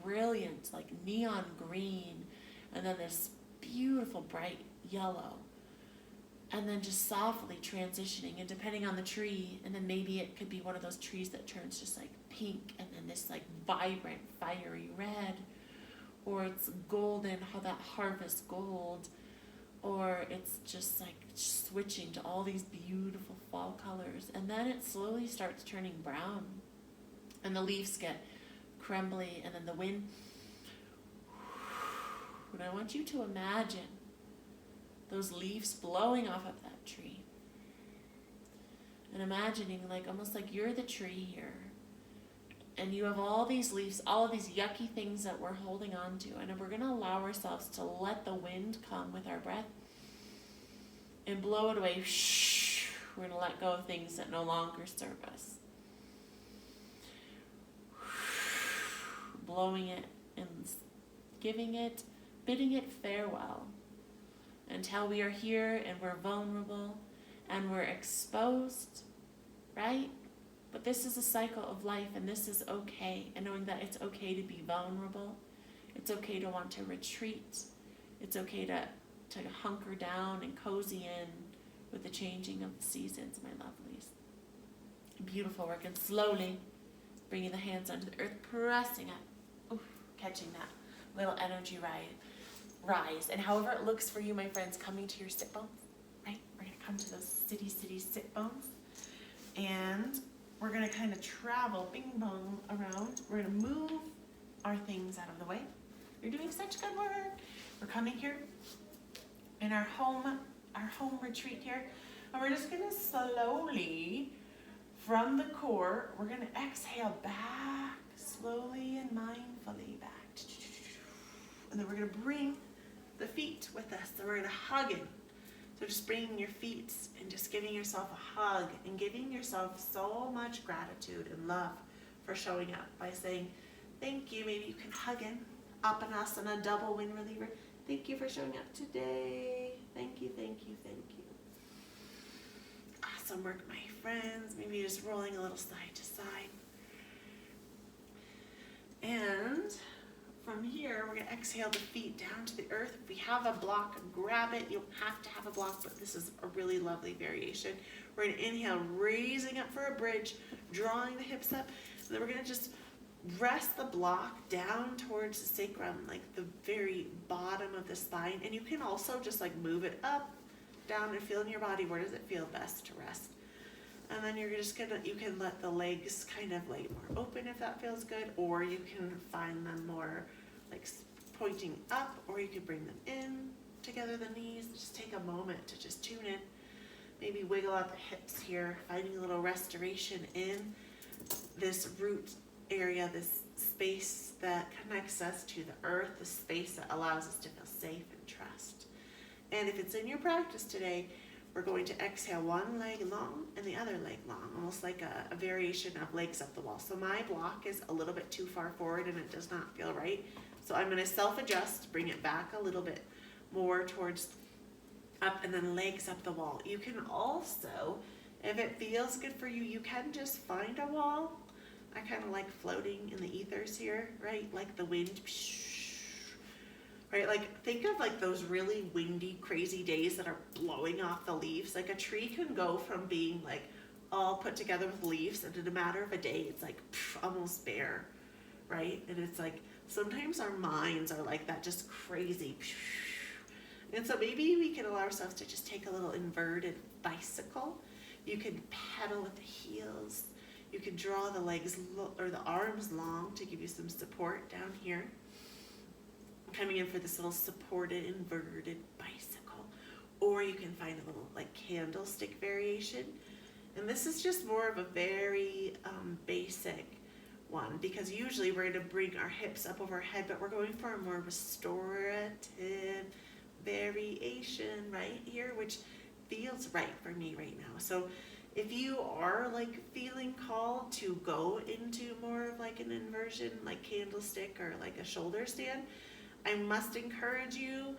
brilliant, like neon green. And then this beautiful, bright yellow. And then just softly transitioning, and depending on the tree, and then maybe it could be one of those trees that turns just like pink, and then this like vibrant, fiery red, or it's golden, how that harvest gold, or it's just like switching to all these beautiful fall colors, and then it slowly starts turning brown, and the leaves get crumbly, and then the wind. And I want you to imagine those leaves blowing off of that tree. And imagining like almost like you're the tree here. And you have all these leaves, all of these yucky things that we're holding on to. And we're going to allow ourselves to let the wind come with our breath and blow it away. We're going to let go of things that no longer serve us. Blowing it and giving it, bidding it farewell. Until we are here and we're vulnerable and we're exposed, right? But this is a cycle of life, and this is okay. And knowing that it's okay to be vulnerable. It's okay to want to retreat. It's okay to hunker down and cozy in with the changing of the seasons, my lovelies. Beautiful work. And slowly bringing the hands onto the earth, pressing up, catching that little energy rise. And however it looks for you, my friends, coming to your sit bones, right? We're going to come to those city sit bones. And we're going to kind of travel bing bong around. We're going to move our things out of the way. You're doing such good work. We're coming here in our home retreat here. And we're just going to slowly, from the core, we're going to exhale back, slowly and mindfully back. And then we're going to bring the feet with us. So we're going to hug it. So just bringing your feet and just giving yourself a hug and giving yourself so much gratitude and love for showing up by saying, thank you. Maybe you can hug in. Apanasana, double wind reliever. Thank you for showing up today. Thank you, thank you, thank you. Awesome work, my friends. Maybe just rolling a little side to side. And from here, we're going to exhale the feet down to the earth. If we have a block, grab it. You don't have to have a block, but this is a really lovely variation. We're going to inhale, raising up for a bridge, drawing the hips up. And then we're going to just rest the block down towards the sacrum, like the very bottom of the spine. And you can also just like move it up, down, and feel in your body. Where does it feel best to rest? And then you're just gonna, you can let the legs kind of lay more open if that feels good, or you can find them more like pointing up, or you can bring them in together, the knees. Just take a moment to just tune in. Maybe wiggle out the hips here, finding a little restoration in this root area, this space space that connects us to the earth, the space that allows us to feel safe and trust. And if it's in your practice today, we're going to exhale one leg long and the other leg long, almost like a variation of legs up the wall. So my block is a little bit too far forward and it does not feel right. So I'm going to self-adjust, bring it back a little bit more towards up, and then legs up the wall. You can also, if it feels good for you, you can just find a wall. I kind of like floating in the ethers here, right? Like the wind. Right, like think of like those really windy, crazy days that are blowing off the leaves. Like a tree can go from being like all put together with leaves, and in a matter of a day, it's like almost bare, right? And it's like sometimes our minds are like that, just crazy. And so maybe we can allow ourselves to just take a little inverted bicycle. You can pedal with the heels. You can draw the legs or the arms long to give you some support down here. Coming in for this little supported inverted bicycle, or you can find a little like candlestick variation, and this is just more of a very basic one, because usually we're going to bring our hips up over our head, but we're going for a more restorative variation right here, which feels right for me right now. So if you are like feeling called to go into more of like an inversion, like candlestick or like a shoulder stand, I must encourage you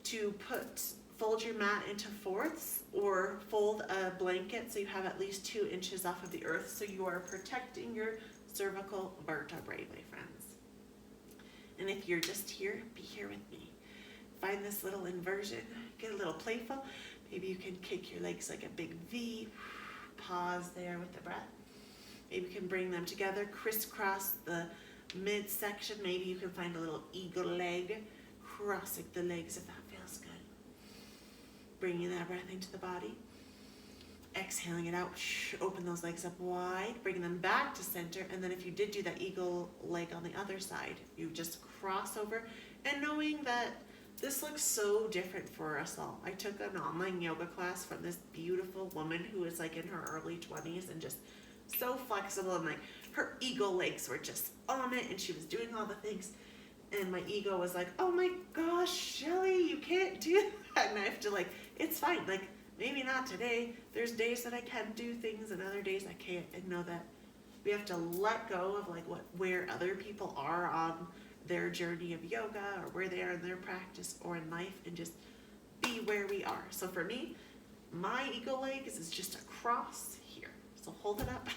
to fold your mat into fourths, or fold a blanket so you have at least 2 inches off of the earth, so you are protecting your cervical vertebrae, my friends. And if you're just here, be here with me. Find this little inversion, get a little playful. Maybe you can kick your legs like a big V, pause there with the breath. Maybe you can bring them together, crisscross the midsection. Maybe you can find a little eagle leg, crossing the legs if that feels good. Bringing that breath into the body. Exhaling it out, open those legs up wide, bringing them back to center, and then if you did do that eagle leg on the other side, you just cross over, and knowing that this looks so different for us all. I took an online yoga class from this beautiful woman who was like in her early 20s and just so flexible, and like her eagle legs were just on it, and she was doing all the things, and my ego was like, oh my gosh, Shelly, you can't do that. And I have to like, it's fine, like maybe not today. There's days that I can do things and other days I can't, and know that we have to let go of like where other people are on their journey of yoga, or where they are in their practice or in life, and just be where we are. So for me, my eagle legs is just a cross here. So hold it up.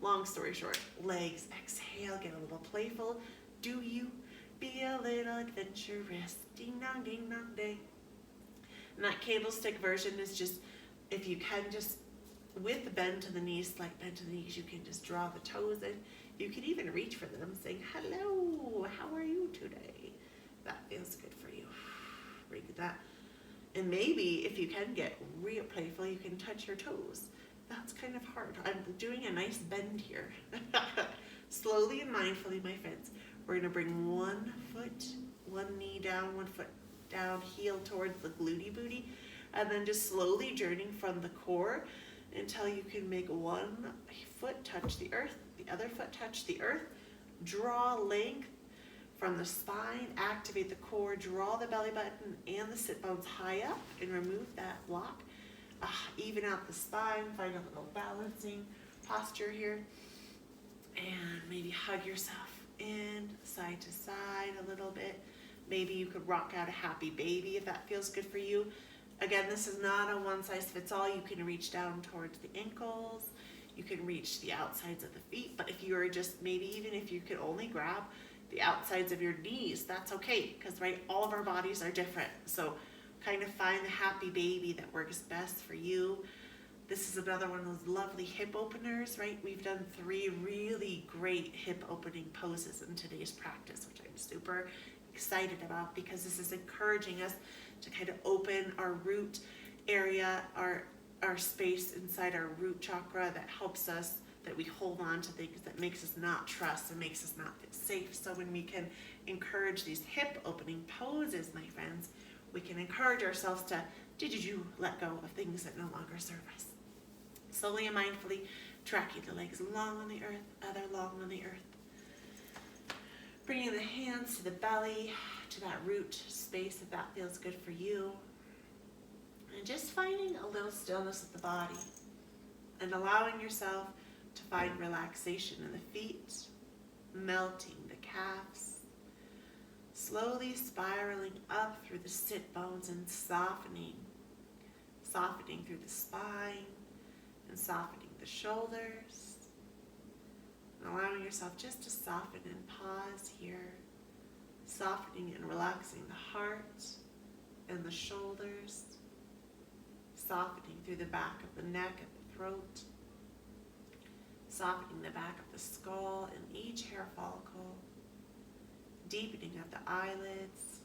Long story short, legs, exhale, get a little playful. Do you be a little adventurous? Ding dong, ding dong, ding. And that candlestick version is just, if you can just, with the bend to the knees, like bend to the knees, you can just draw the toes in. You can even reach for them, saying, hello, how are you today? That feels good for you. Bring that. And maybe if you can get real playful, you can touch your toes. That's kind of hard. I'm doing a nice bend here. Slowly and mindfully, my friends, we're going to bring one foot, one knee down, one foot down, heel towards the glutey booty, and then just slowly journeying from the core until you can make one foot touch the earth, the other foot touch the earth. Draw length from the spine, activate the core, draw the belly button and the sit bones high up, and remove that block. Even out the spine, find a little balancing posture here, and maybe hug yourself in side to side a little bit. Maybe you could rock out a happy baby if that feels good for you. Again, this is not a one size fits all. You can reach down towards the ankles, you can reach the outsides of the feet, but if you're just, maybe even if you could only grab the outsides of your knees, that's okay, because right, all of our bodies are different. So kind of find the happy baby that works best for you. This is another one of those lovely hip openers, right? We've done 3 really great hip opening poses in today's practice, which I'm super excited about, because this is encouraging us to kind of open our root area, our space inside our root chakra that helps us, that we hold on to things, that makes us not trust and makes us not feel safe. So when we can encourage these hip opening poses, my friends, we can encourage ourselves to let go of things that no longer serve us. Slowly and mindfully, tracking the legs long on the earth, other long on the earth. Bringing the hands to the belly, to that root space if that feels good for you. And just finding a little stillness of the body and allowing yourself to find relaxation in the feet, melting the calves, slowly spiraling up through the sit bones and softening through the spine and softening the shoulders. And allowing yourself just to soften and pause here, softening and relaxing the heart and the shoulders, softening through the back of the neck and the throat, softening the back of the skull and each hair follicle, deepening of the eyelids,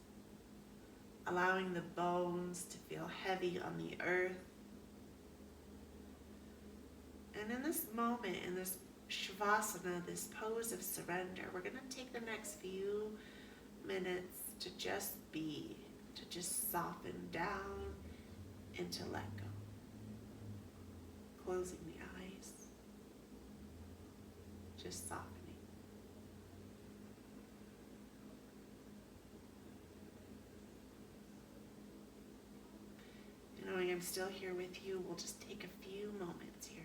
allowing the bones to feel heavy on the earth. And in this moment, in this Shavasana, this pose of surrender, we're going to take the next few minutes to just be, to just soften down and to let go. Closing the eyes, just softening. And knowing I'm still here with you, we'll just take a few moments here.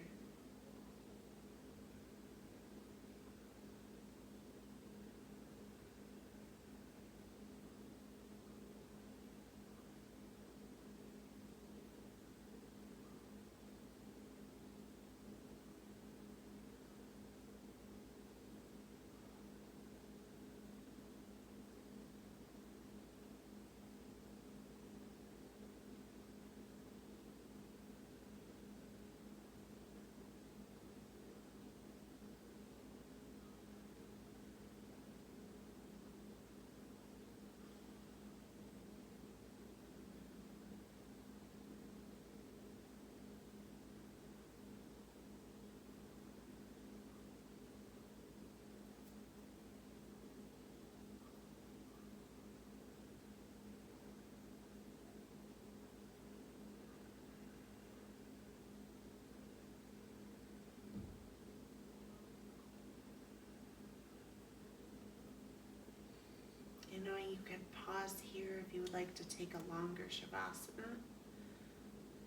Knowing you can pause here if you would like to take a longer Shavasana,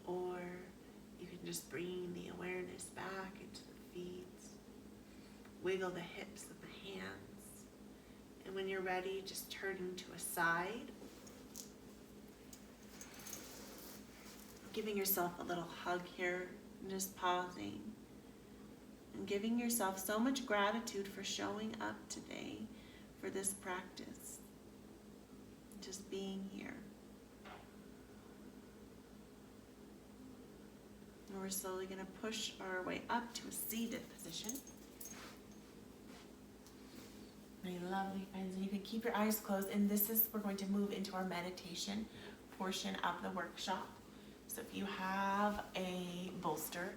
or you can just bring the awareness back into the feet, wiggle the hips of the hands, and when you're ready, just turning to a side, giving yourself a little hug here, and just pausing, and giving yourself so much gratitude for showing up today for this practice. Just being here. And we're slowly going to push our way up to a seated position. My lovely friends, and you can keep your eyes closed, and we're going to move into our meditation portion of the workshop. So if you have a bolster,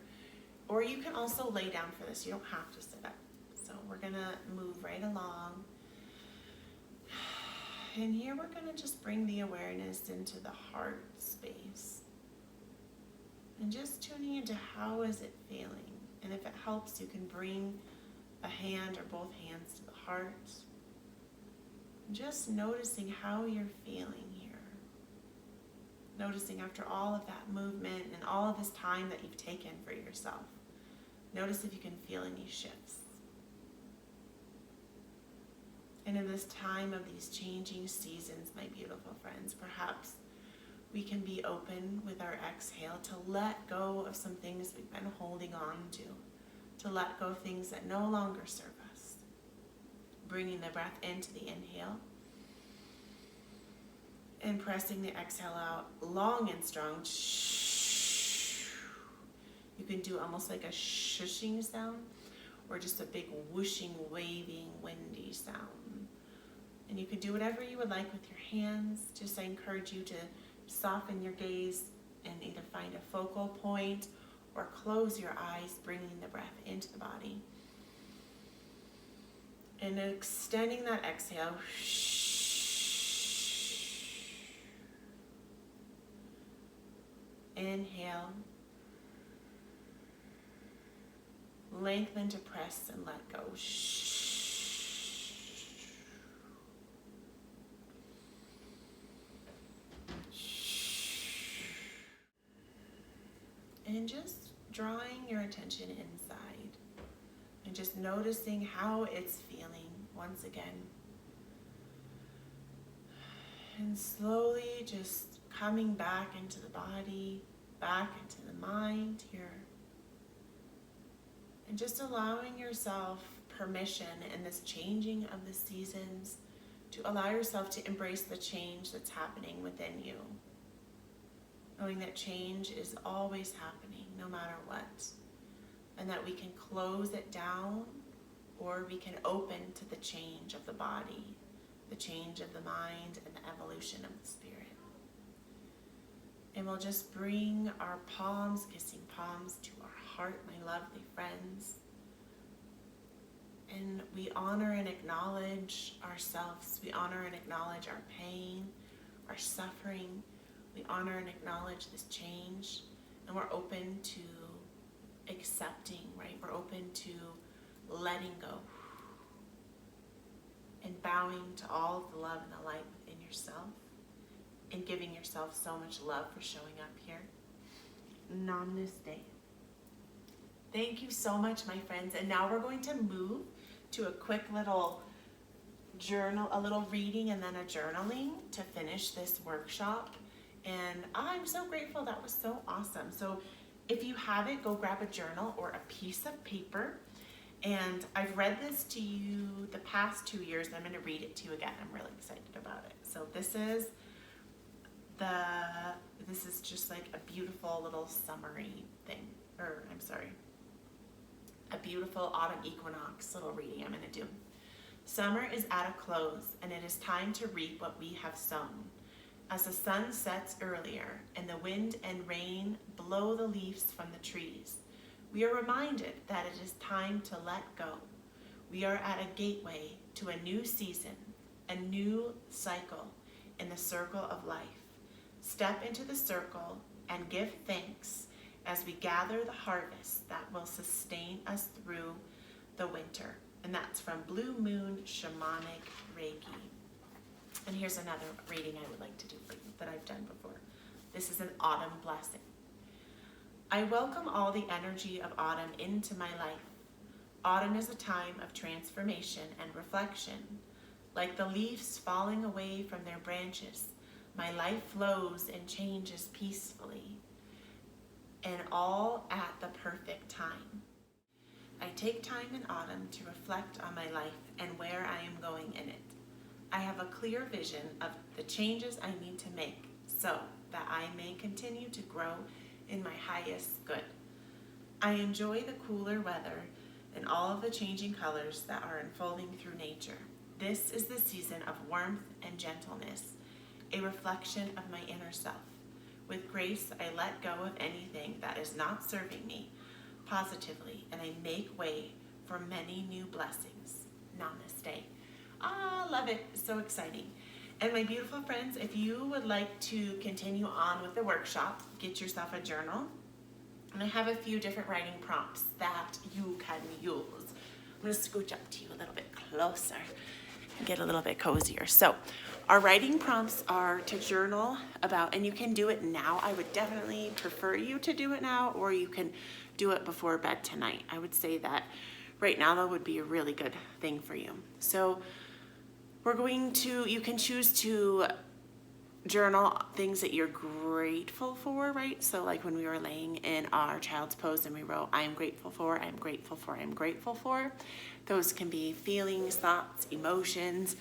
or you can also lay down for this, you don't have to sit up. So we're going to move right along. And here we're going to just bring the awareness into the heart space. And just tuning into how is it feeling. And if it helps, you can bring a hand or both hands to the heart. Just noticing how you're feeling here. Noticing after all of that movement and all of this time that you've taken for yourself. Notice if you can feel any shifts. And in this time of these changing seasons, my beautiful friends, perhaps we can be open with our exhale to let go of some things we've been holding on to let go of things that no longer serve us. Bringing the breath into the inhale and pressing the exhale out long and strong. You can do almost like a shushing sound or just a big whooshing, waving, windy sound. And you can do whatever you would like with your hands. Just I encourage you to soften your gaze and either find a focal point or close your eyes, bringing the breath into the body. And extending that exhale. Inhale. Lengthen to press and let go. and just drawing your attention inside and just noticing how it's feeling once again. And slowly just coming back into the body, back into the mind here. And just allowing yourself permission in this changing of the seasons to allow yourself to embrace the change that's happening within you. Knowing that change is always happening, no matter what. And that we can close it down, or we can open to the change of the body, the change of the mind, and the evolution of the spirit. And we'll just bring our palms, kissing palms, to our heart, my lovely friends. And we honor and acknowledge ourselves. We honor and acknowledge our pain, our suffering. We honor and acknowledge this change. And we're open to accepting, right? We're open to letting go and bowing to all of the love and the light within yourself and giving yourself so much love for showing up here. Namaste. Thank you so much, my friends. And now we're going to move to a quick little journal, a little reading and then a journaling to finish this workshop. And I'm so grateful. That was so awesome. So if you have it, go grab a journal or a piece of paper. And I've read this to you the past 2 years. I'm going to read it to you again. I'm really excited about it. So this is just like a beautiful little summary thing, or I'm sorry, a beautiful autumn equinox little reading I'm going to do. Summer is at a close, and it is time to reap what we have sown. As the sun sets earlier and the wind and rain blow the leaves from the trees, we are reminded that it is time to let go. We are at a gateway to a new season, a new cycle in the circle of life. Step into the circle and give thanks as we gather the harvest that will sustain us through the winter. And that's from Blue Moon Shamanic Reiki. And here's another reading I would like to do for you that I've done before. This is an autumn blessing. I welcome all the energy of autumn into my life. Autumn is a time of transformation and reflection. Like the leaves falling away from their branches, my life flows and changes peacefully, and all at the perfect time. I take time in autumn to reflect on my life and where I am going in it. I have a clear vision of the changes I need to make so that I may continue to grow in my highest good. I enjoy the cooler weather and all of the changing colors that are unfolding through nature. This is the season of warmth and gentleness, a reflection of my inner self. With grace, I let go of anything that is not serving me positively, and I make way for many new blessings. Namaste. Ah, love it. So exciting. And my beautiful friends, if you would like to continue on with the workshop, get yourself a journal. And I have a few different writing prompts that you can use. I'm going to scooch up to you a little bit closer and get a little bit cozier. So our writing prompts are to journal about, and you can do it now. I would definitely prefer you to do it now, or you can do it before bed tonight. I would say that right now that would be a really good thing for you. So you can choose to journal things that you're grateful for, right? So like when we were laying in our child's pose and we wrote, I am grateful for, I am grateful for, I am grateful for. Those can be feelings, thoughts, emotions,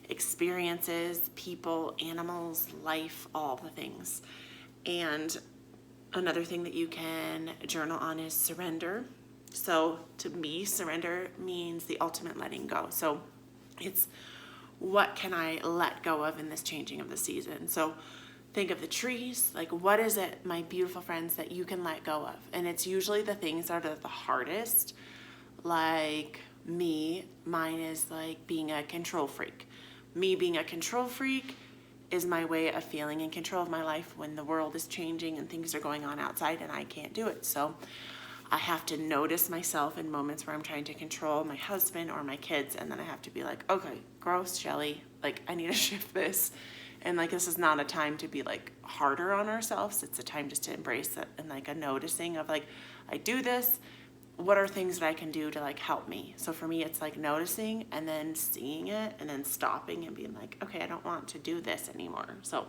experiences, people, animals, life, all the things. And another thing that you can journal on is surrender. So to me, surrender means the ultimate letting go. So it's, what can I let go of in this changing of the season? So think of the trees, like what is it, my beautiful friends, that you can let go of? And it's usually the things that are the hardest. Like mine is like being a control freak. Me being a control freak is my way of feeling in control of my life when the world is changing and things are going on outside and I can't do it. So I have to notice myself in moments where I'm trying to control my husband or my kids, and then I have to be like, okay, gross, Shelly, like I need to shift this And like, this is not a time to be like harder on ourselves. It's a time just to embrace it, and like a noticing of like, I do this, what are things that I can do to like help me? So for me, it's like noticing and then seeing it and then stopping and being like, okay, I don't want to do this anymore. So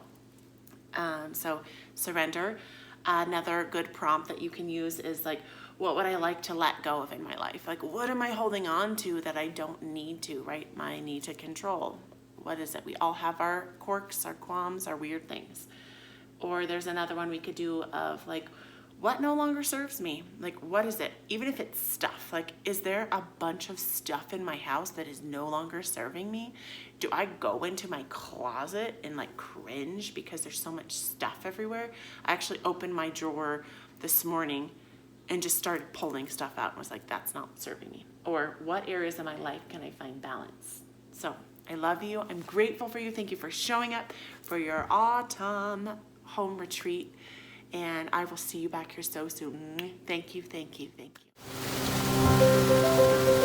surrender. Another good prompt that you can use is like, what would I like to let go of in my life? Like, what am I holding on to that I don't need to, right? My need to control. What is it? We all have our quirks, our qualms, our weird things. Or there's another one we could do of like, what no longer serves me? Like, what is it? Even if it's stuff, like, is there a bunch of stuff in my house that is no longer serving me? Do I go into my closet and like cringe because there's so much stuff everywhere? I actually opened my drawer this morning and just started pulling stuff out and was like, that's not serving me. Or what areas of my life can I find balance? So I love you. I'm grateful for you. Thank you for showing up for your autumn home retreat. And I will see you back here so soon. Thank you, thank you, thank you.